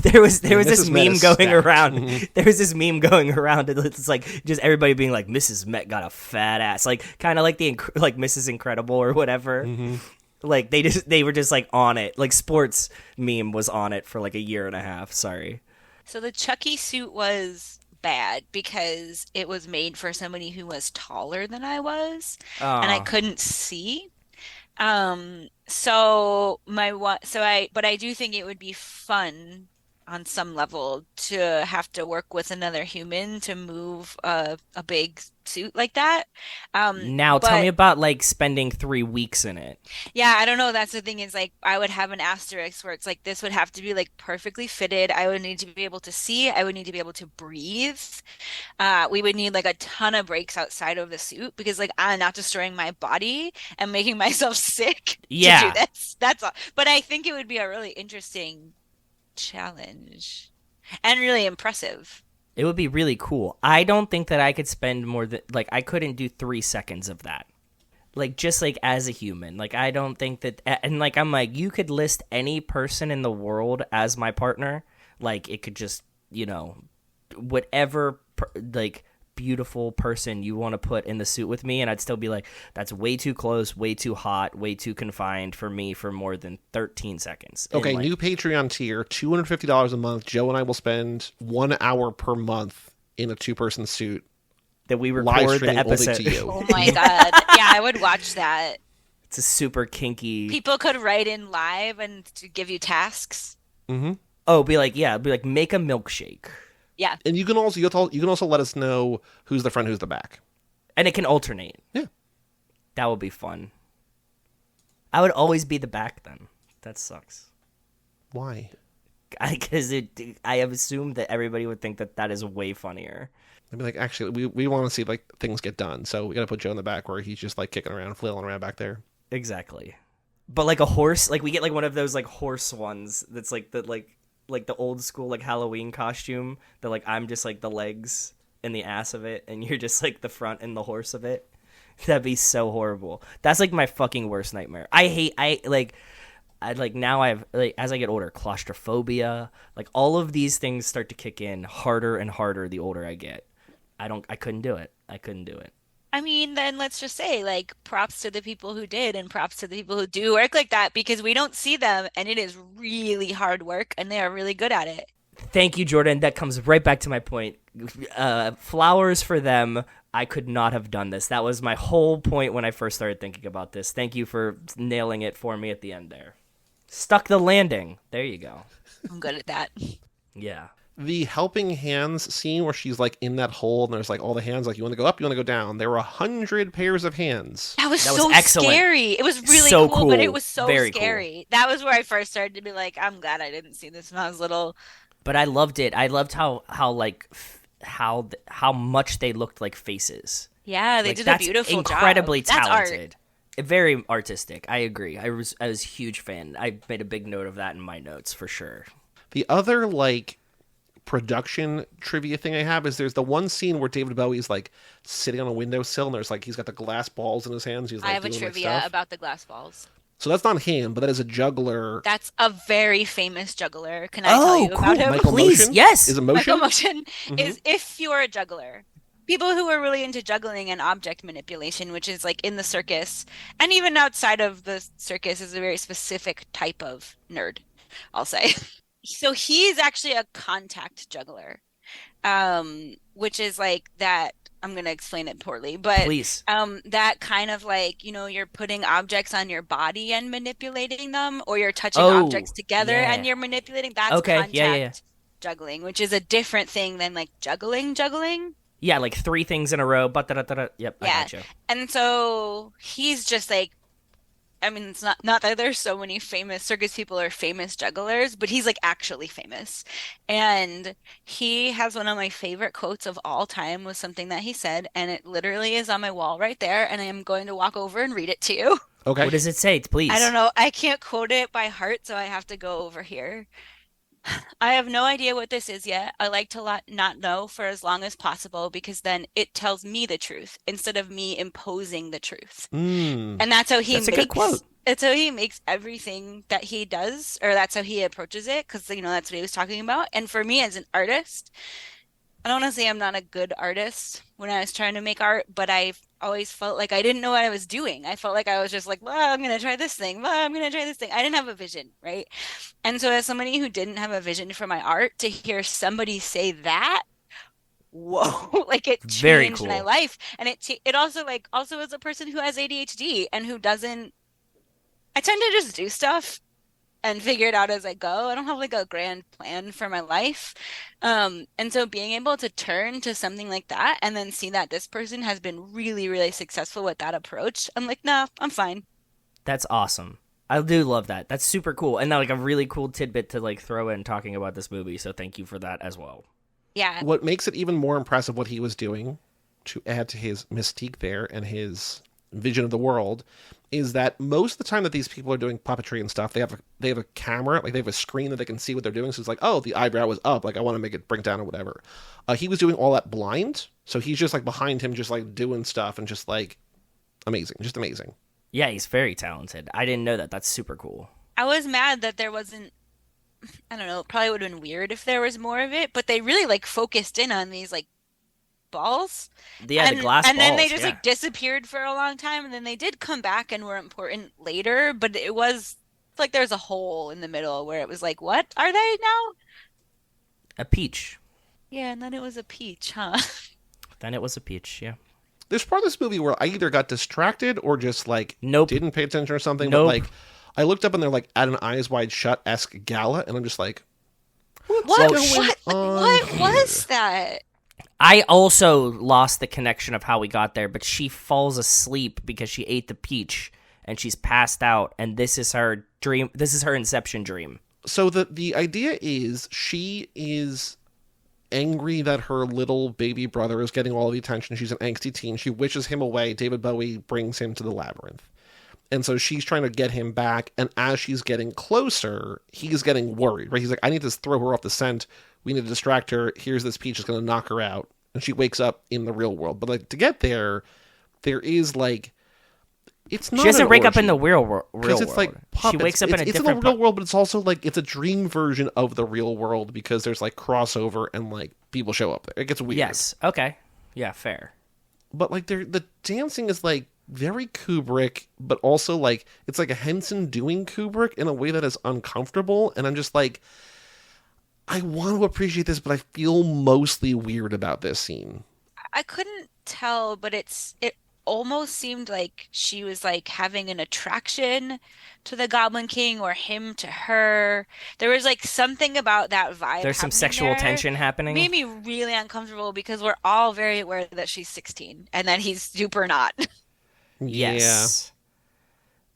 there was this meme going stacked. around. There was this meme going around. And it's like just everybody being like, Mrs. Met got a fat ass, like kind of like like Mrs. Incredible or whatever. Mm-hmm. Like they were just like on it. Like sports meme was on it for like a year and a half. Sorry. So the Chucky suit was bad because it was made for somebody who was taller than I was, and I couldn't see. But I do think it would be fun on some level to have to work with another human to move a big suit like that. Tell me about like spending 3 weeks in it. Yeah, I don't know. That's the thing is like I would have an asterisk where it's like this would have to be like perfectly fitted. I would need to be able to see. I would need to be able to breathe. We would need like a ton of breaks outside of the suit because like I'm not destroying my body and making myself sick to do this. That's all. But I think it would be a really interesting challenge and really impressive. It would be really cool. I don't think that I could spend more than like I couldn't do 3 seconds of that. Like just like as a human. Like I don't think that and like I'm like you could list any person in the world as my partner. Like it could just, whatever like beautiful person you want to put in the suit with me, and I'd still be like, that's way too close, way too hot, way too confined for me for more than 13 seconds. Okay, new Patreon tier, $250 a month. Joe and I will spend 1 hour per month in a 2-person suit. That we record the episode. To you. Oh my god. Yeah, I would watch that. It's a super kinky... People could write in live and to give you tasks. Mm-hmm. Oh, be like, make a milkshake. Yeah. And you can also let us know who's the front, who's the back. And it can alternate. Yeah. That would be fun. I would always be the back then. That sucks. Why? Because I have assumed that everybody would think that is way funnier. I'd be like, actually, we want to see like things get done, so we got to put Joe in the back where he's just like kicking around, flailing around back there. Exactly. But like a horse, like we get like one of those like horse ones that's like the old school like Halloween costume that like I'm just like the legs and the ass of it and you're just like the front and the horse of it. That'd be so horrible. That's like my fucking worst nightmare. Now I have like as I get older, claustrophobia, like all of these things start to kick in harder and harder the older I get. I couldn't do it. I mean, then let's just say, like, props to the people who did and props to the people who do work like that because we don't see them and it is really hard work and they are really good at it. Thank you, Jordan. That comes right back to my point. Flowers for them. I could not have done this. That was my whole point when I first started thinking about this. Thank you for nailing it for me at the end there. Stuck the landing. There you go. I'm good at that. Yeah. The helping hands scene where she's like in that hole and there's like all the hands, like you want to go up, you want to go down. There were 100 pairs of hands. That was That was so excellent. scary. It was really So cool, but it cool. was so Very scary. That was where I first started to be like, I'm glad I didn't see this when I was little. But I loved it. I loved how much they looked like faces. Yeah, they Like, did a that's beautiful job. incredibly That's art. talented. Very artistic. I agree. I was a huge fan. I made a big note of that in my notes for sure. The other like production trivia thing I have is there's the one scene where David Bowie's like sitting on a windowsill and there's like he's got the glass balls in his hands. He's like I have a doing, like, trivia stuff. about the glass balls. So that's not him, but that is a juggler. That's a very famous juggler. Can I tell you about him? Michael Please, Motion? yes. Is it Motion? Michael Motion is if you're a juggler. People who are really into juggling and object manipulation, which is like in the circus, and even outside of the circus, is a very specific type of nerd, I'll say. So he's actually a contact juggler, which is like that. I'm going to explain it poorly, but Please. that kind of like, you're putting objects on your body and manipulating them, or you're touching Oh, objects together yeah. and you're manipulating. That's Okay, contact yeah. juggling, which is a different thing than like juggling. Yeah, like 3 things in a row. Yep, I Yeah. gotcha. And so he's just like, I mean, it's not that there's so many famous circus people or famous jugglers, but he's like actually famous. And he has one of my favorite quotes of all time was something that he said, and it literally is on my wall right there, and I am going to walk over and read it to you. Okay. What does it say? Please. I don't know. I can't quote it by heart, so I have to go over here. I have no idea what this is yet. I like to not know for as long as possible because then it tells me the truth instead of me imposing the truth. And that's how That's a good quote. It's how he makes everything that he does, or that's how he approaches it, because that's what he was talking about. And for me as an artist, I don't want to say I'm not a good artist when I was trying to make art, but I've always felt like I didn't know what I was doing. I felt like I was just like, well, I'm going to try this thing. Well, I'm going to try this thing. I didn't have a vision, right? And so as somebody who didn't have a vision for my art, to hear somebody say that, whoa, like it Very changed cool. my life. And it also as a person who has ADHD and who doesn't, I tend to just do stuff and figure it out as I go. I don't have like a grand plan for my life. And so being able to turn to something like that and then see that this person has been really, really successful with that approach, I'm like, no, I'm fine. That's awesome. I do love that. That's super cool. And like a really cool tidbit to like throw in talking about this movie. So thank you for that as well. Yeah. What makes it even more impressive what he was doing to add to his mystique there and his vision of the world is that most of the time that these people are doing puppetry and stuff, they have a camera, like they have a screen that they can see what they're doing. So it's like, oh, the eyebrow was up, like I want to make it bring down or whatever. He was doing all that blind, so he's just like behind him, just like doing stuff and just like amazing, just amazing. Yeah, he's very talented. I didn't know that. That's super cool. I was mad that there wasn't, I don't know, it probably would have been weird if there was more of it, but they really like focused in on these like balls. Yeah, the glass and balls. then they just yeah. like disappeared for a long time, and then they did come back and were important later, but it was like there's a hole in the middle where it was like, what are they now? A peach. Yeah, and then it was a peach, huh? Then it was a peach, yeah. There's part of this movie where I either got distracted or just like Nope. didn't pay attention or something. Nope. But like I looked up and they're like at an Eyes Wide Shut-esque gala, and I'm just like, What going on what here? was that? I also lost the connection of how we got there, but she falls asleep because she ate the peach and she's passed out, and this is her dream. This is her Inception dream. So the idea is she is angry that her little baby brother is getting all the attention. She's an angsty teen. She wishes him away. David Bowie brings him to the Labyrinth. And so she's trying to get him back, and as she's getting closer, he's getting worried, right? He's like, I need to throw her off the scent. We need to distract her. Here's this peach that's going to knock her out. And she wakes up in the real world. But like to get there is like, it's not. She doesn't an wake up orgy. in the real world. Because it's like puppets. She wakes up in a it's different in the real world, but it's also like it's a dream version of the real world because there's like crossover and like people show up there. It gets weird. Yes. Okay. Yeah. Fair. But like the dancing is like very Kubrick, but also like it's like a Henson doing Kubrick in a way that is uncomfortable, and I'm just like, I want to appreciate this, but I feel mostly weird about this scene. I couldn't tell, but it almost seemed like she was like having an attraction to the Goblin King or him to her. There was like something about that vibe There's some happening sexual there. tension happening. Made me really uncomfortable because we're all very aware that she's 16 and that he's super not. Yes.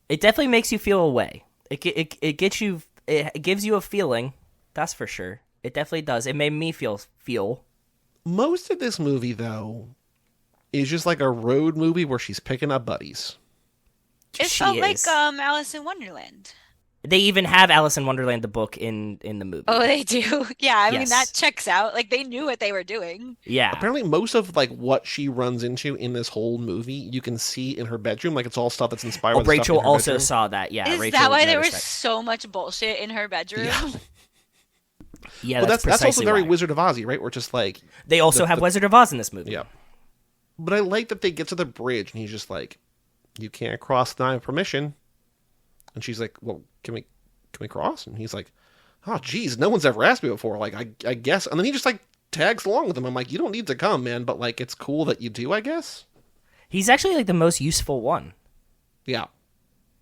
It definitely makes you feel a way. It gets you. It gives you a feeling. That's for sure. It definitely does. It made me feel. Most of this movie, though, is just like a road movie where she's picking up buddies. It felt like Alice in Wonderland. They even have Alice in Wonderland, the book, in the movie. Oh, they do? Yeah, I mean, Yes. that checks out. Like, they knew what they were doing. Yeah. Apparently, most of like what she runs into in this whole movie, you can see in her bedroom. Like, it's all stuff that's inspired. by the Rachel stuff in her also bedroom. saw that. Yeah. Is Rachel that why there was noticed so much bullshit in her bedroom? Yeah. that. Yeah, But that's also precisely very why. Wizard of Ozzy, right? We're just like, They also have Wizard of Oz in this movie. yeah. But I like that they get to the bridge and he's just like, "You can't cross without permission." And she's like, "Well, can we cross?" And he's like, "Oh, geez, no one's ever asked me before. Like, I guess." And then he just like tags along with them. I'm like, "You don't need to come, man, but like, it's cool that you do, I guess." He's actually like the most useful one Yeah.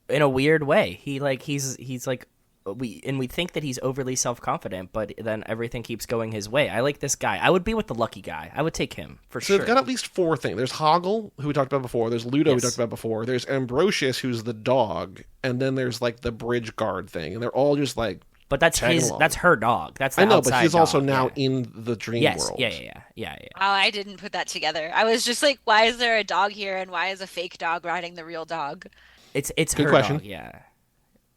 in a weird way. He's like we think that he's overly self-confident, but then everything keeps going his way. I like this guy. I would be with the lucky guy. I would take him for So sure. they've got at least 4 things. There's Hoggle, who we talked about before. There's Ludo, who we Yes. talked about before. There's Ambrosius, who's the dog. And then there's like the bridge guard thing. And they're all just like, But that's tagging along. that's her dog. That's the I know, but outside he's also dog, now yeah. in the dream Yes. world. Yeah. Oh, I didn't put that together. I was just like, why is there a dog here and why is a fake dog riding the real dog? It's Good her question. dog. Yeah,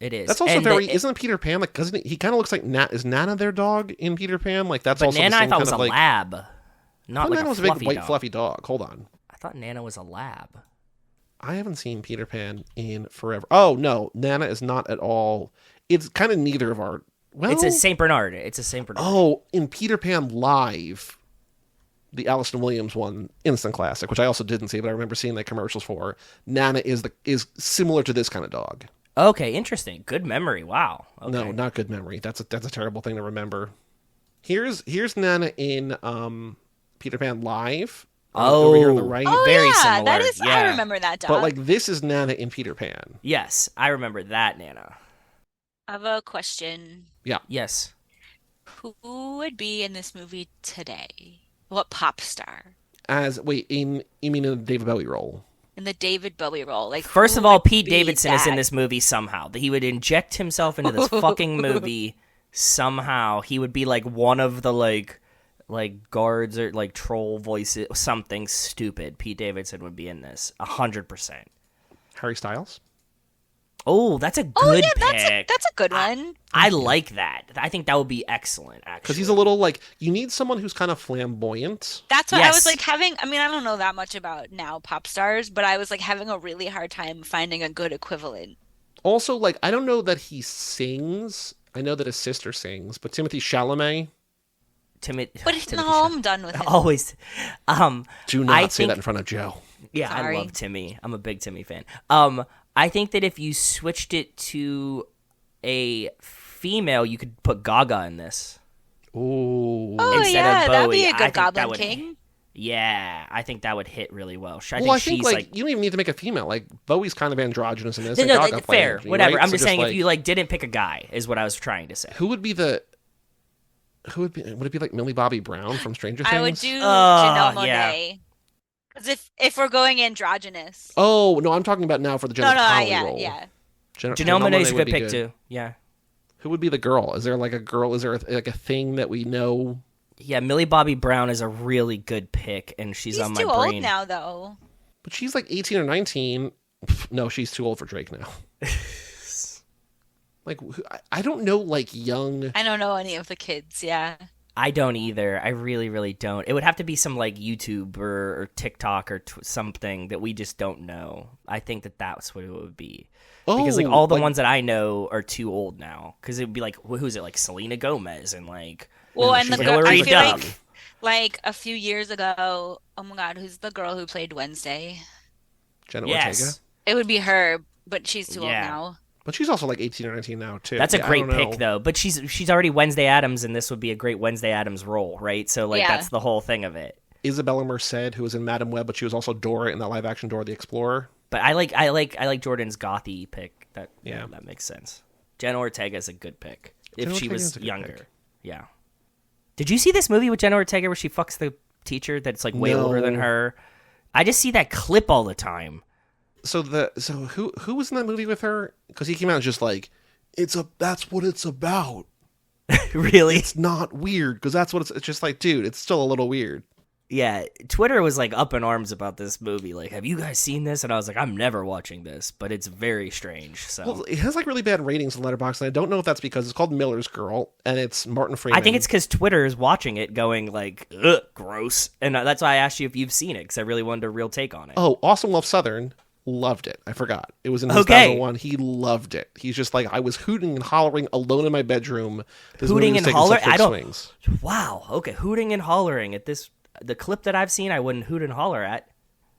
it is. That's also And very. Isn't Peter Pan like? Doesn't he kind of looks like Is Nana their dog in Peter Pan? Like that's But also Nana, the I same thought kind was of a like. lab, not like Nana a was a big fluffy white dog. fluffy dog. Hold on, I thought Nana was a lab. I haven't seen Peter Pan in forever. Oh no, Nana is not at all. It's kind of neither of our. Well, It's a Saint Bernard. It's a Saint Bernard. Oh, in Peter Pan Live, the Alison Williams one, instant classic, which I also didn't see, but I remember seeing like commercials for. Nana is similar to this kind of dog. Okay, interesting. Good memory. Wow. Okay. No, not good memory. That's a terrible thing to remember. Here's Nana in Peter Pan Live. Over here on the right. Oh, Very yeah, similar. that is, Yeah. I remember that dog. But like this is Nana in Peter Pan. Yes, I remember that Nana. I have a question. Yes. Who would be in this movie today? What pop star? You mean in the David Bowie role? In the David Bowie role? Like, First who of all, would Pete be Davidson is in that? this movie somehow. He would inject himself into this fucking movie somehow. He would be like one of the like guards or like troll voices, something stupid. Pete Davidson would be in this 100%. Harry Styles? Oh, that's a good Oh, yeah, pick. that's a good one. I like that. I think that would be excellent, actually. Because he's a little like, you need someone who's kind of flamboyant. That's what I was Yes. like having. I mean, I don't know that much about now pop stars, but I was like having a really hard time finding a good equivalent. Also, like, I don't know that he sings. I know that his sister sings, but Timothy Chalamet, Timothy. No, I'm done with him. Always. do not I say think- that in front of Joe. Yeah, Sorry. I love Timmy. I'm a big Timmy fan. I think that if you switched it to a female, you could put Gaga in this. Ooh. Oh instead of yeah, that'd Bowie, be I a think good that Goblin would- King. Yeah, I think that would hit really well. I Well, I think think she's like you don't even need to make a female. Like Bowie's kind of androgynous in this. no, and no, Gaga played fair, androgyny, whatever. right? I'm So just saying like, if you like didn't pick a guy is what I was trying to say. who would be would it be like Millie Bobby Brown from Stranger Things? I would do Janelle yeah. Monáe. Because if we're going androgynous. Oh no, I'm talking about now for the Jennifer Connelly yeah, role. yeah. Janelle Monáe's a would good be pick too. Yeah, Who would be the girl? Is there like a girl? Is there like a thing that we know? yeah. Millie Bobby Brown is a really good pick, and she's He's on my too brain. old now, though. But she's like 18 or 19. No, she's too old for Drake now. Like I don't know, like young. I don't know any of the kids. Yeah. I don't either. I really, really don't. It would have to be some like YouTube or TikTok or something that we just don't know. I think that's what it would be. Because like all the ones that I know are too old now. Because it would be like, who's it? Like Selena Gomez and like Well, and she's the like girl, I Hilary feel Duff. like a few years ago. Oh my God, who's the girl who played Wednesday? Jenna Yes. Ortega. It would be her, but she's too Yeah. old now. But she's also like 18 or 19 now too. That's a Yeah, I great don't know. pick though. But she's already Wednesday Addams, and this would be a great Wednesday Addams role, right? So like Yeah. that's the whole thing of it. Isabella Merced, who was in Madame Web, but she was also Dora in that live action Dora the Explorer. But I like Jordan's gothy pick. Yeah. That makes sense. Jenna Ortega is a good pick if she was younger. Yeah. Did you see this movie with Jenna Ortega where she fucks the teacher that's like way older than her? I just see that clip all the time. So who was in that movie with her? Because he came out just like, that's what it's about. Really? It's not weird because that's what it's just like, dude, it's still a little weird. Yeah, Twitter was like up in arms about this movie. Like, have you guys seen this? And I was like, I'm never watching this, but it's very strange. So well, it has like really bad ratings on Letterboxd, and I don't know if that's because it's called Miller's Girl and it's Martin Freeman. I think it's because Twitter is watching it, going like, ugh, gross, and that's why I asked you if you've seen it because I really wanted a real take on it. Oh, Awesome Love Southern loved it. I forgot it was in 2001. He loved it. He's just like, I was hooting and hollering alone in my bedroom. Hooting and hollering. I don't. Swings. Wow. Okay, hooting and hollering at this. The clip that I've seen, I wouldn't hoot and holler at.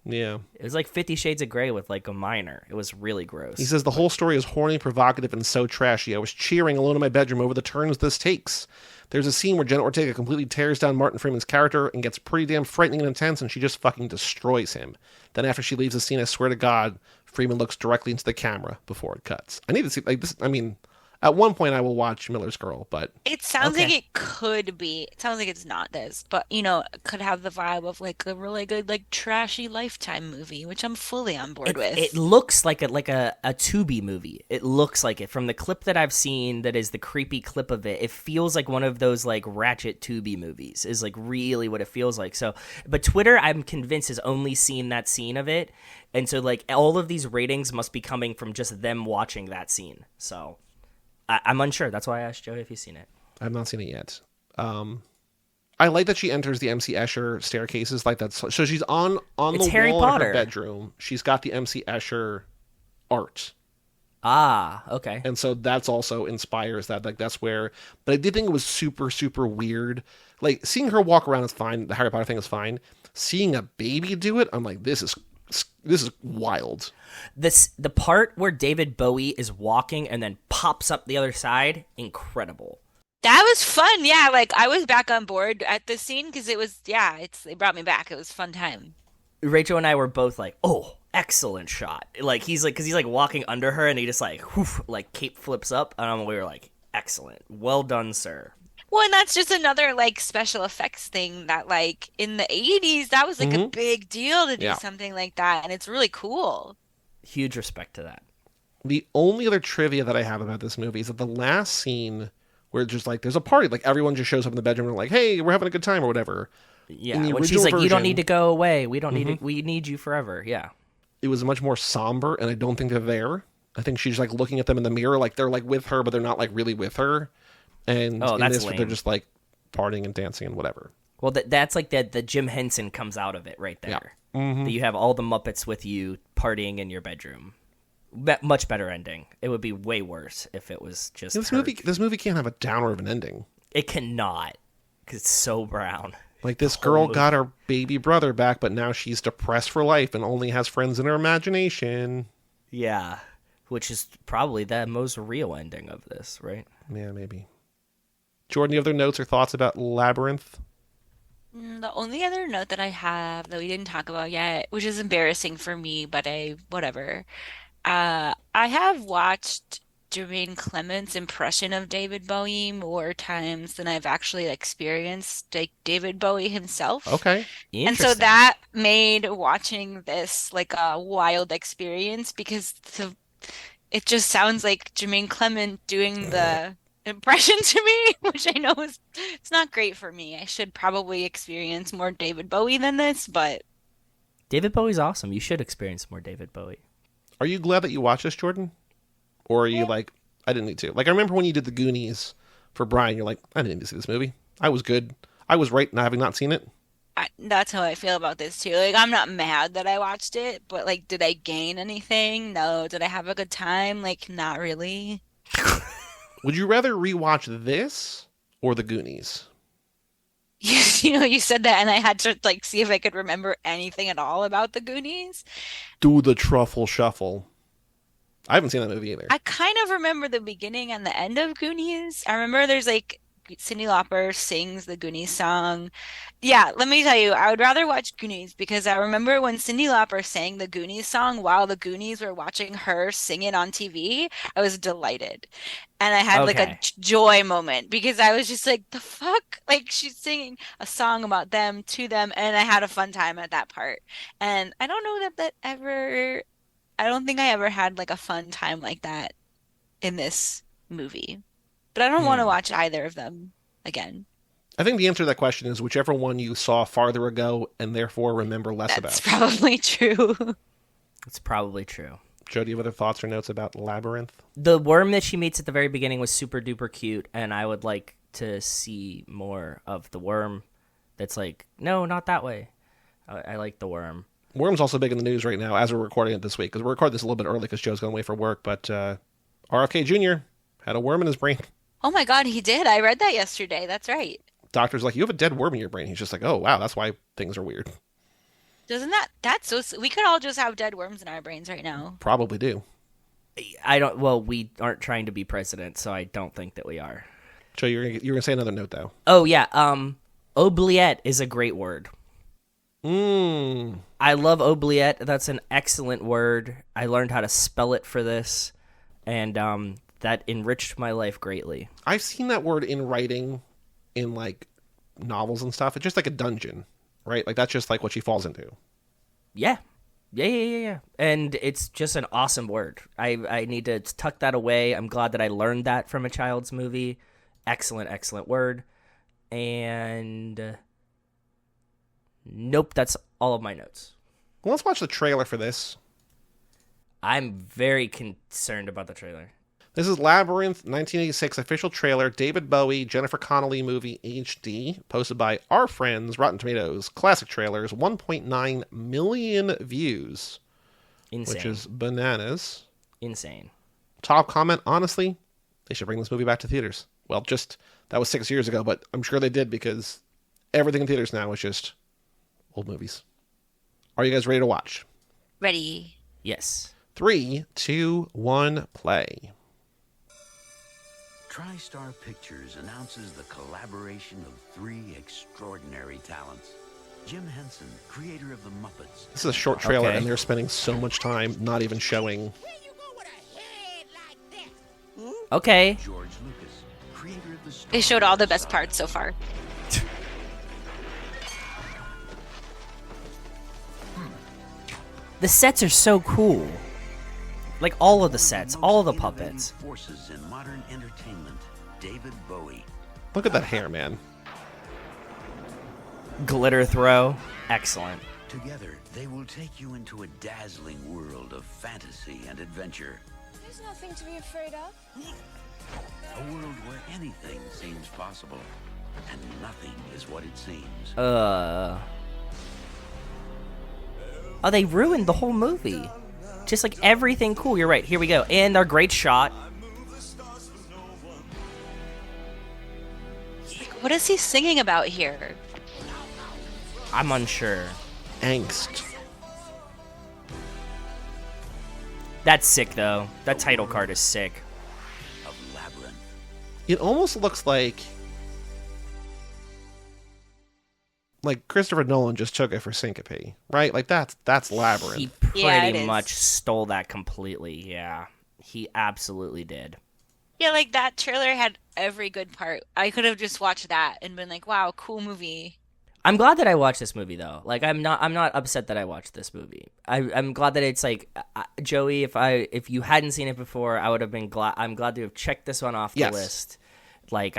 Yeah. It was like 50 Shades of Grey with like a minor. It was really gross. He says, the whole story is horny, provocative, and so trashy. I was cheering alone in my bedroom over the turns this takes. There's a scene where Jenna Ortega completely tears down Martin Freeman's character and gets pretty damn frightening and intense, and she just fucking destroys him. Then after she leaves the scene, I swear to God, Freeman looks directly into the camera before it cuts. I need to see, like this, I mean... At one point, I will watch Miller's Girl, but... It sounds like it could be. It sounds like it's not this, but, you know, it could have the vibe of, like, a really good, like, trashy Lifetime movie, which I'm fully on board with. It looks like a Tubi movie. It looks like it. From the clip that I've seen that is the creepy clip of it, it feels like one of those, like, ratchet Tubi movies is, like, really what it feels like. So, but Twitter, I'm convinced, has only seen that scene of it, and so, like, all of these ratings must be coming from just them watching that scene, so... I'm unsure. That's why I asked Joey if he's seen it. I've not seen it yet. I like that she enters the MC Escher staircases like that. So she's on the Harry wall Potter. in her bedroom. She's got the MC Escher art. Ah, okay. And so that's also inspires that. Like that's where. But I did think it was super, super weird. Like seeing her walk around is fine. The Harry Potter thing is fine. Seeing a baby do it, I'm like, this is wild. The part where David Bowie is walking and then pops up the other side, incredible. That was fun. Yeah, like I was back on board at this scene because it was it brought me back. It was a fun time. Rachel and I were both like, "Oh, excellent shot!" Like he's like walking under her and he just like whoof, like cape flips up, and we were like, "Excellent, well done, sir." Well, and that's just another like special effects thing that like in the 80s that was like a big deal to do something like that, and it's really cool. Huge respect to that. The only other trivia that I have about this movie is that the last scene where it's just like there's a party, like everyone just shows up in the bedroom and like, hey, we're having a good time or whatever. Yeah, when she's like, you don't need to go away. We don't need to, we need you forever. Yeah. It was much more somber, and I don't think they're there. I think she's like looking at them in the mirror, like they're like with her, but they're not like really with her. And in this, they're just like partying and dancing and whatever. Well, that's like the Jim Henson comes out of it right there. Yeah. Mm-hmm. You have all the Muppets with you partying in your bedroom. Much better ending. It would be way worse if it was just this movie can't have a downer of an ending. It cannot, because it's so brown. Like this girl got her baby brother back, but now she's depressed for life and only has friends in her imagination. Yeah, which is probably the most real ending of this, right? Yeah, maybe. Jordan, you have other notes or thoughts about Labyrinth? The only other note that I have that we didn't talk about yet, which is embarrassing for me, but whatever. I have watched Jermaine Clement's impression of David Bowie more times than I've actually experienced like David Bowie himself. Okay. And so that made watching this like a wild experience because it just sounds like Jermaine Clement doing the impression to me, which I know it's not great for me. I should probably experience more David Bowie than this, but David Bowie's awesome. You should experience more David Bowie. Are you glad that you watched this, Jordan? Or are you like, I didn't need to? Like, I remember when you did the Goonies for Brian, you're like, I didn't need to see this movie. I was good. I was right in having not seen it. That's how I feel about this too. Like, I'm not mad that I watched it, but like, did I gain anything? No. Did I have a good time? Like, not really. Would you rather rewatch this or the Goonies? You said that, and I had to like see if I could remember anything at all about the Goonies. Do the truffle shuffle. I haven't seen that movie either. I kind of remember the beginning and the end of Goonies. I remember there's like Cyndi Lauper sings the Goonies song. Yeah, let me tell you, I would rather watch Goonies because I remember when Cyndi Lauper sang the Goonies song while the Goonies were watching her sing it on TV. I was delighted. And I had like a Okay. joy moment because I was just like, the fuck? Like she's singing a song about them to them, and I had a fun time at that part. And I don't know I don't think I ever had like a fun time like that in this movie. But I don't want to Hmm. watch either of them again. I think the answer to that question is whichever one you saw farther ago and therefore remember less That's about. probably true. It's probably true. Joe, do you have other thoughts or notes about Labyrinth? The worm that she meets at the very beginning was super duper cute, and I would like to see more of the worm that's like, no, not that way. I like the worm. Worm's also big in the news right now as we're recording it this week, because we're recording this a little bit early because Joe's going away for work, but RFK Jr. had a worm in his brain. Oh my God, he did. I read that yesterday. That's right. Doctor's like, you have a dead worm in your brain. He's just like, oh, wow, that's why things are weird. Doesn't that's so we could all just have dead worms in our brains right now. Probably do. Well, we aren't trying to be president, so I don't think that we are. Joe, you're going to say another note, though. Oh, yeah. Oubliette is a great word. Mmm. I love oubliette. That's an excellent word. I learned how to spell it for this, and that enriched my life greatly. I've seen that word in writing in, like, novels and stuff. It's just like a dungeon, right? Like, that's just, like, what she falls into. Yeah. Yeah. And it's just an awesome word. I need to tuck that away. I'm glad that I learned that from a child's movie. Excellent word. And nope, that's all of my notes. Well, let's watch the trailer for this. I'm very concerned about the trailer. This is Labyrinth 1986 official trailer, David Bowie, Jennifer Connelly movie HD, posted by our friends, Rotten Tomatoes. Classic trailers, 1.9 million views, Insane. which is bananas. Insane. Top comment, honestly, they should bring this movie back to theaters. Well, that was 6 years ago, but I'm sure they did because everything in theaters now is just old movies. Are you guys ready to watch? Ready. Yes. 3, 2, 1, play. TriStar Pictures announces the collaboration of three extraordinary talents. Jim Henson, creator of The Muppets. This is a short trailer, Okay. and they're spending so much time not even showing. Okay. George Lucas, creator of the Star They showed all the Wars best saga. parts so far. The sets are so cool. Like all of the sets, all of the Most puppets. innovative forces in modern entertainment. David Bowie. Look at that hair, man. Glitter throw. Excellent. Together, they will take you into a dazzling world of fantasy and adventure. There's nothing to be afraid of. A world where anything seems possible, and nothing is what it seems. Oh, they ruined the whole movie. Just like everything cool. You're right. Here we go. And our great shot. Like, what is he singing about here? I'm unsure. Angst. That's sick, though. That title card is sick. Of Labyrinth. It almost looks like Christopher Nolan just took it for Syncope, right? Like that's Labyrinth. He Yeah, it pretty is. much stole that completely. Yeah. He absolutely did. Yeah, like that trailer had every good part. I could have just watched that and been like, wow, cool movie. I'm glad that I watched this movie, though. Like, I'm not upset that I watched this movie. I'm glad that it's like, Joey, if you hadn't seen it before, I would have been glad. I'm glad to have checked this one off the Yes. list. Like,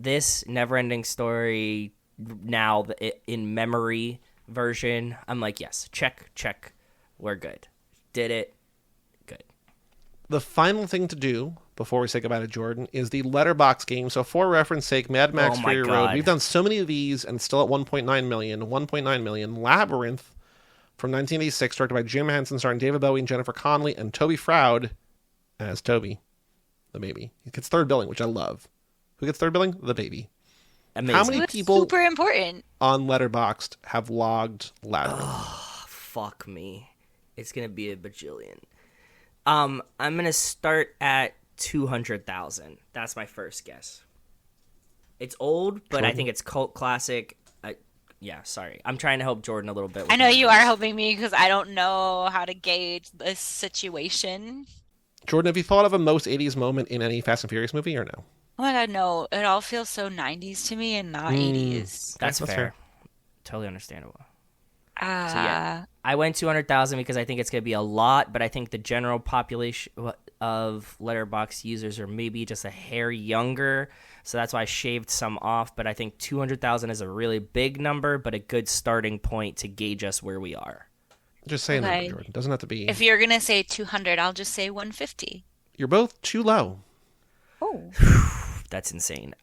this Neverending Story now in memory version. I'm like, yes, check. We're good. Did it. Good. The final thing to do before we say goodbye to Jordan is the letterbox game. So for reference sake, Mad Max Oh my Fury Road. God. We've done so many of these and it's still at 1.9 million. 1.9 million. Labyrinth from 1986, directed by Jim Henson, starring David Bowie and Jennifer Connelly and Toby Froud as Toby, the baby. He gets third billing, which I love. Who gets third billing? The baby. Amazing. How many It's people super important. on Letterboxd have logged Labyrinth? Fuck me. It's gonna be a bajillion. I'm gonna start at 200,000. That's my first guess. It's old, but Jordan? I think it's cult classic. Sorry. I'm trying to help Jordan a little bit. I know you are helping me because I don't know how to gauge this situation. Jordan, have you thought of a most 80s moment in any Fast and Furious movie or no? Oh my God, no. It all feels so 90s to me and not 80s. That's that's fair. fair. Totally understandable. Ah, So yeah, I went 200,000 because I think it's going to be a lot, but I think the general population of Letterboxd users are maybe just a hair younger, so that's why I shaved some off. But I think 200,000 is a really big number, but a good starting point to gauge us where we are. Just say a Okay. number, Jordan. Doesn't have to be. if you're gonna say 200, I'll just say 150. You're both too low. Oh. That's insane.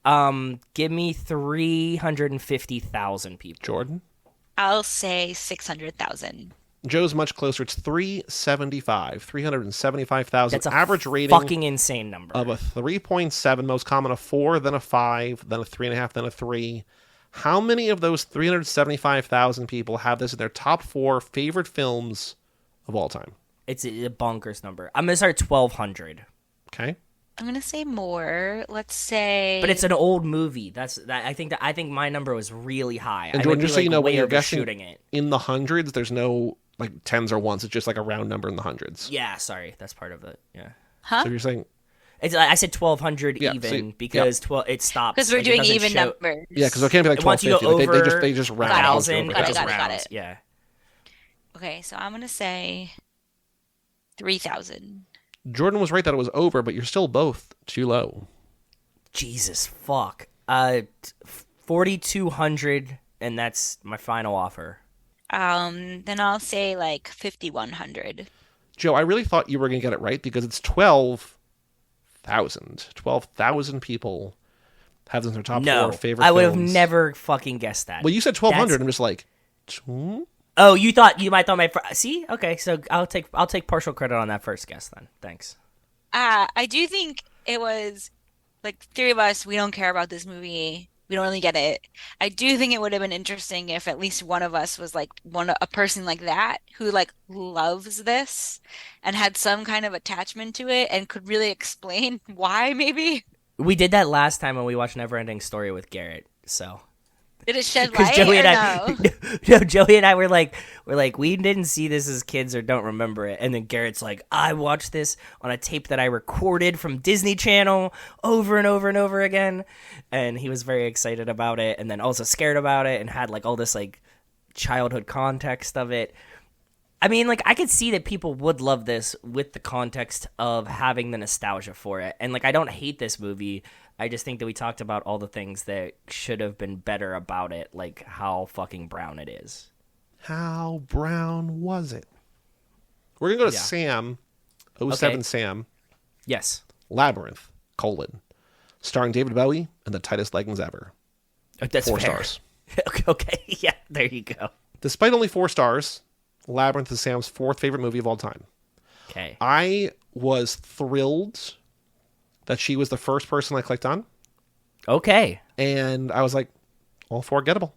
Give me 350,000 people. Jordan? I'll say 600,000. Joe's much closer. It's 375,000. That's a Average rating fucking insane number. of a 3.7, most common a 4, then a 5, then a 3.5, then a 3. How many of those 375,000 people have this in their top 4 favorite films of all time? It's a bonkers number. I'm gonna start 1,200. Okay. I'm gonna say more. Let's say. But it's an old movie. I think my number was really high. And I Jordan, might be, just so you know, when way you're guessing overshooting it. in the hundreds, there's no like tens or ones. It's just like a round number in the hundreds. Yeah, sorry, that's part of it. Yeah, Huh? So you're saying, I said 1,200 Yeah, even see, because it stops Because we're like, it doing doesn't even show- numbers. yeah, because it can't be like Once you go 1250. Like, over they just round. Got it. once you're 1,000, over Got it it, just got it, got rounds. it. Yeah. Okay, so I'm gonna say 3,000. Jordan was right that it was over, but you're still both too low. Jesus fuck. 4,200, and that's my final offer. Then I'll say like 5,100. Joe, I really thought you were going to get it right because it's 12,000. 12,000 people have this in their top No, 4 favorite I would have films. never fucking guessed that. Well, you said 1,200. That's- I'm just like, Oh, you might thought see? Okay, so I'll take partial credit on that first guess then. Thanks. I do think it was like three of us, we don't care about this movie. We don't really get it. I do think it would have been interesting if at least one of us was like a person like that who like loves this and had some kind of attachment to it and could really explain why maybe. We did that last time when we watched Neverending Story with Garrett. So Did it shed because light Joey or and I, no? no, Joey and I were like, we didn't see this as kids or don't remember it. And then Garrett's like, I watched this on a tape that I recorded from Disney Channel over and over and over again, and he was very excited about it, and then also scared about it, and had like all this like childhood context of it. I mean, like, I could see that people would love this with the context of having the nostalgia for it. And, like, I don't hate this movie. I just think that we talked about all the things that should have been better about it, like how fucking brown it is. how brown was it? We're going to go to Yeah. Sam, 07 Okay. Sam, Yes. Labyrinth, starring David Bowie and the tightest leggings ever. That's 4 fair. stars. Okay, yeah, there you go. Despite only 4 stars, Labyrinth is Sam's 4th favorite movie of all time. Okay. I was thrilled that she was the first person I clicked on, Okay. and I was like, all 4 gettable,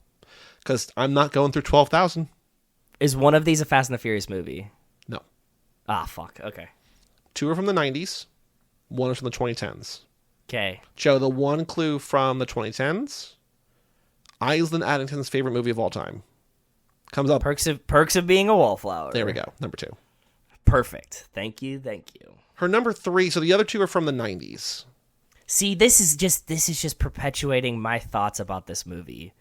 because I'm not going through 12,000. Is one of these a Fast and the Furious movie? No. Ah, fuck. Okay. 2 are from the 90s, 1 is from the 2010s. Okay. Joe, the one clue from the 2010s, Island Addington's favorite movie of all time. Comes up. Perks of being a wallflower. There we go. Number 2. Perfect. Thank you. Her number 3, so the other 2 are from the 90s. See, this is just perpetuating my thoughts about this movie.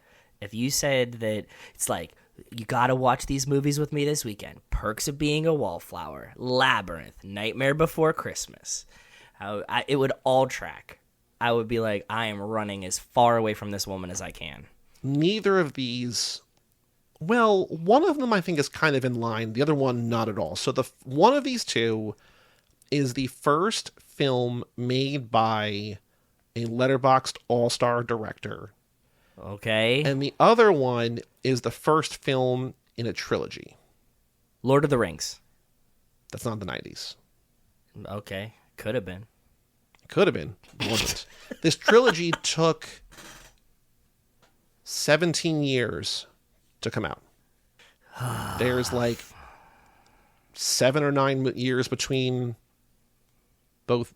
If you said that it's like you gotta watch these movies with me this weekend, Perks of Being a Wallflower, Labyrinth, Nightmare Before Christmas, it would all track. I would be like, I am running as far away from this woman as I can. Neither of these, well, one of them I think is kind of in line. The other one, not at all. So one of these 2 is the first film made by a Letterboxd all-star director. Okay. And the other one is the first film in a trilogy. Lord of the Rings. That's not the 90s. Okay. Could have been. It could have been. It wasn't. This trilogy took 17 years to come out. There's like 7 or 9 years between both,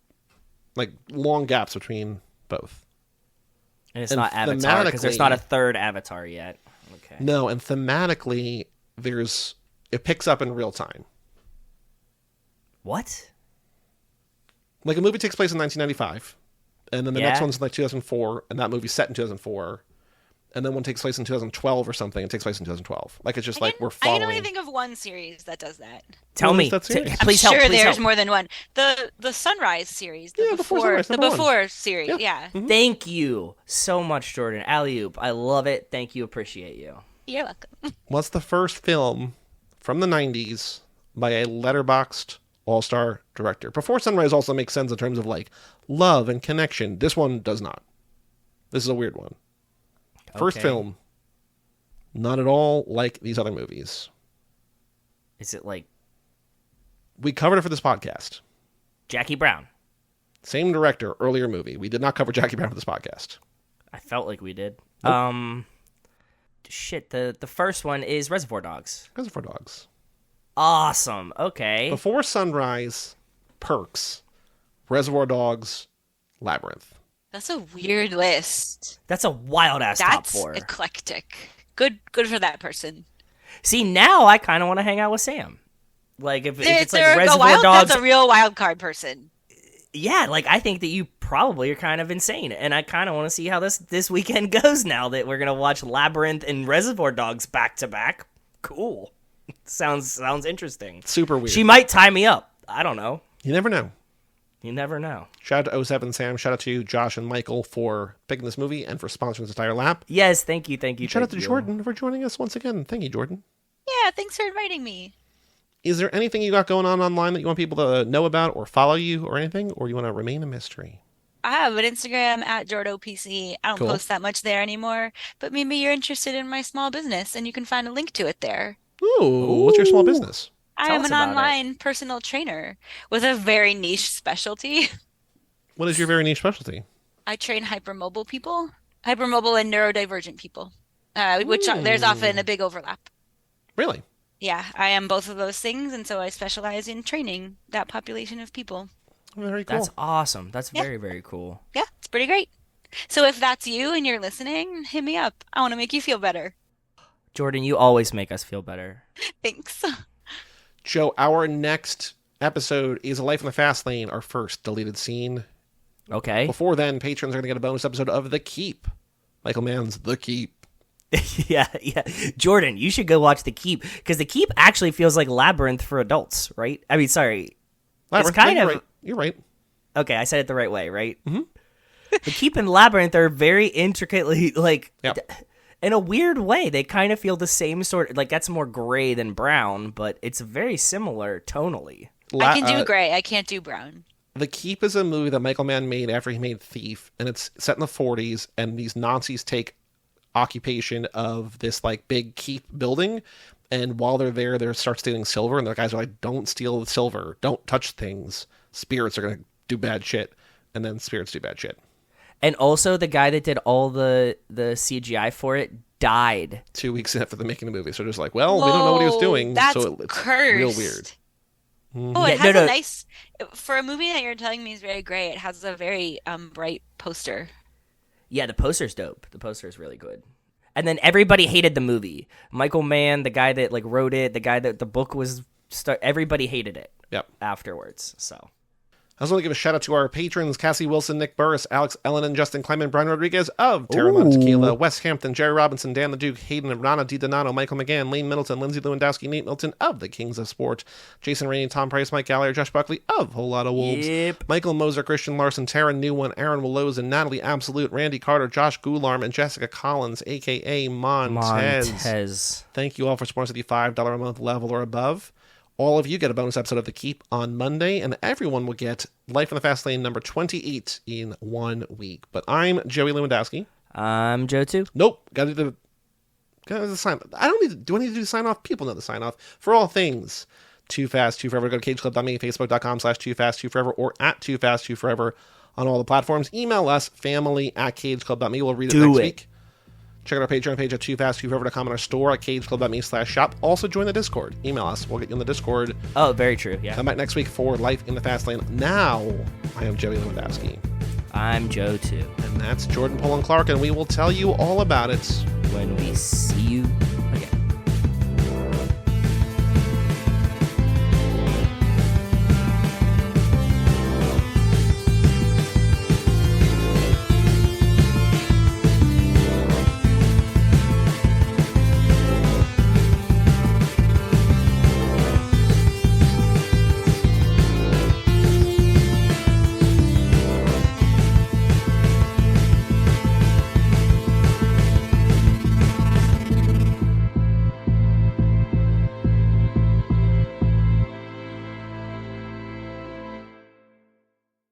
like long gaps between both. And it's And not Avatar because there's not a thematically- third Avatar yet. Okay. No, and thematically, it picks up in real time. What? Like a movie takes place in 1995, and then the next Yeah. one's like 2004, and that movie's set in 2004, and then one takes place in 2012 or something. It takes place in 2012. Like it's just like we're I following. can only think of one series that does that. Tell What me. is that series? I'm Please I'm help. sure Please there's help. more than one. The Sunrise series, the Yeah, Before Sunrise, the number one. Before series, Yeah. yeah. Thank you so much, Jordan. Alley-oop. I love it. Thank you. Appreciate you. You're welcome. What's the first film from the 90s by a letterboxed all-star director? Before Sunrise also makes sense in terms of like love and connection. This one does not. This is a weird one. First Okay. film, not at all like these other movies. Is it like We covered it for this podcast. Jackie Brown? Same director, earlier movie. We did not cover Jackie Brown for this podcast. I felt like we did. Nope. Shit. The first one is Reservoir Dogs. Reservoir Dogs. Awesome. Okay. Before Sunrise, Perks, Reservoir Dogs, Labyrinth. That's a weird list. That's a wild ass top That's four. eclectic. Good for that person. See, now I kind of want to hang out with Sam. Like if it's like There- a Reservoir wild, Dogs. That's a real wild card person. Yeah, like I think that you probably are kind of insane, and I kind of want to see how this weekend goes. Now that we're gonna watch Labyrinth and Reservoir Dogs back to back. Cool. Sounds interesting. Super weird. She might tie me up. I don't know. You never know. You never know. Shout out to 07 Sam. Shout out to Josh and Michael for picking this movie and for sponsoring this entire lap. Yes, thank you. Shout out to Jordan for joining us once again. Thank you, Jordan. Yeah, thanks for inviting me. Is there anything you got going on online that you want people to know about or follow you or anything, or you want to remain a mystery? I have an Instagram at JordoPC. I don't Cool. post that much there anymore, but maybe you're interested in my small business and you can find a link to it there. Ooh, what's your small business? I Tell am us an about it. online personal trainer with a very niche specialty. What is your very niche specialty? I train hypermobile people, hypermobile and neurodivergent people, which there's often a big overlap. Really? Yeah, I am both of those things, and so I specialize in training that population of people. Very cool. That's awesome. That's Yeah. very, very cool. Yeah, it's pretty great. So if that's you and you're listening, hit me up. I want to make you feel better. Jordan, you always make us feel better. Thanks. Joe, our next episode is A Life in the Fast Lane, our first deleted scene. Okay. Before then, patrons are going to get a bonus episode of The Keep. Michael Mann's The Keep. yeah. Jordan, you should go watch The Keep, because The Keep actually feels like Labyrinth for adults, right? I mean, sorry. Labyrinth, kind yeah, of- You're right. You're right. Okay, I said it the right way, right? Mm-hmm. The Keep and Labyrinth are very intricately, like, Yep. in a weird way, they kind of feel the same sort. Like, that's more gray than brown, but it's very similar tonally. I can do gray. I can't do brown. The Keep is a movie that Michael Mann made after he made Thief, and it's set in the 40s, and these Nazis take occupation of this, like, big keep building, and while they're there, they start stealing silver, and the guys are like, don't steal the silver, don't touch things, spirits are going to do bad shit, and then spirits do bad shit. And also, the guy that did all the CGI for it died. 2 weeks after the making the movie, so just like, well, we don't know what he was doing, That's so it's cursed. real weird. Oh, it Yeah, has no. a nice, for a movie that you're telling me is very gray, it has a very bright poster. Yeah, the poster's dope. The poster is really good. And then everybody hated the movie. Michael Mann, the guy that like wrote it, the guy that the book was, everybody hated it. Yep. Afterwards. So. I also want to give a shout out to our patrons, Cassie Wilson, Nick Burris, Alex Ellen, and Justin Clement, Brian Rodriguez of Terramont Tequila, Wes Hampton, Jerry Robinson, Dan the Duke, Hayden, Rana DiDonato, Michael McGann, Lane Middleton, Lindsay Lewandowski, Nate Milton of the Kings of Sport, Jason Rainey, Tom Price, Mike Gallagher, Josh Buckley of Whole Lot of Wolves, Yep. Michael Moser, Christian Larson, Tara Newone, Aaron Willows, and Natalie Absolute, Randy Carter, Josh Goularm, and Jessica Collins, a.k.a. Montez. Thank you all for supporting us at the $5 a month level or above. All of you get a bonus episode of The Keep on Monday, and everyone will get Life in the Fast Lane number 28 in 1 week. But I'm Joey Lewandowski. I'm Joe too. Nope, gotta do the sign. Do I need to do the sign off? People know the sign off. For all things Too Fast, Too Forever, go to cageclub.me, facebook.com/toofast2forever, or at toofast2forever on all the platforms. Email us, family@cageclub.me. We'll read it Do next it. week. Check out our Patreon page at toofast2forever.com and our store at cageclub.me/shop. Also join the Discord. Email us. We'll get you in the Discord. Oh, very true. Yeah. Come back next week for Life in the Fast Lane. Now, I am Joey Lewandowski. I'm Joe, too. And that's Jordan Polan-Clarke, and we will tell you all about it when we see you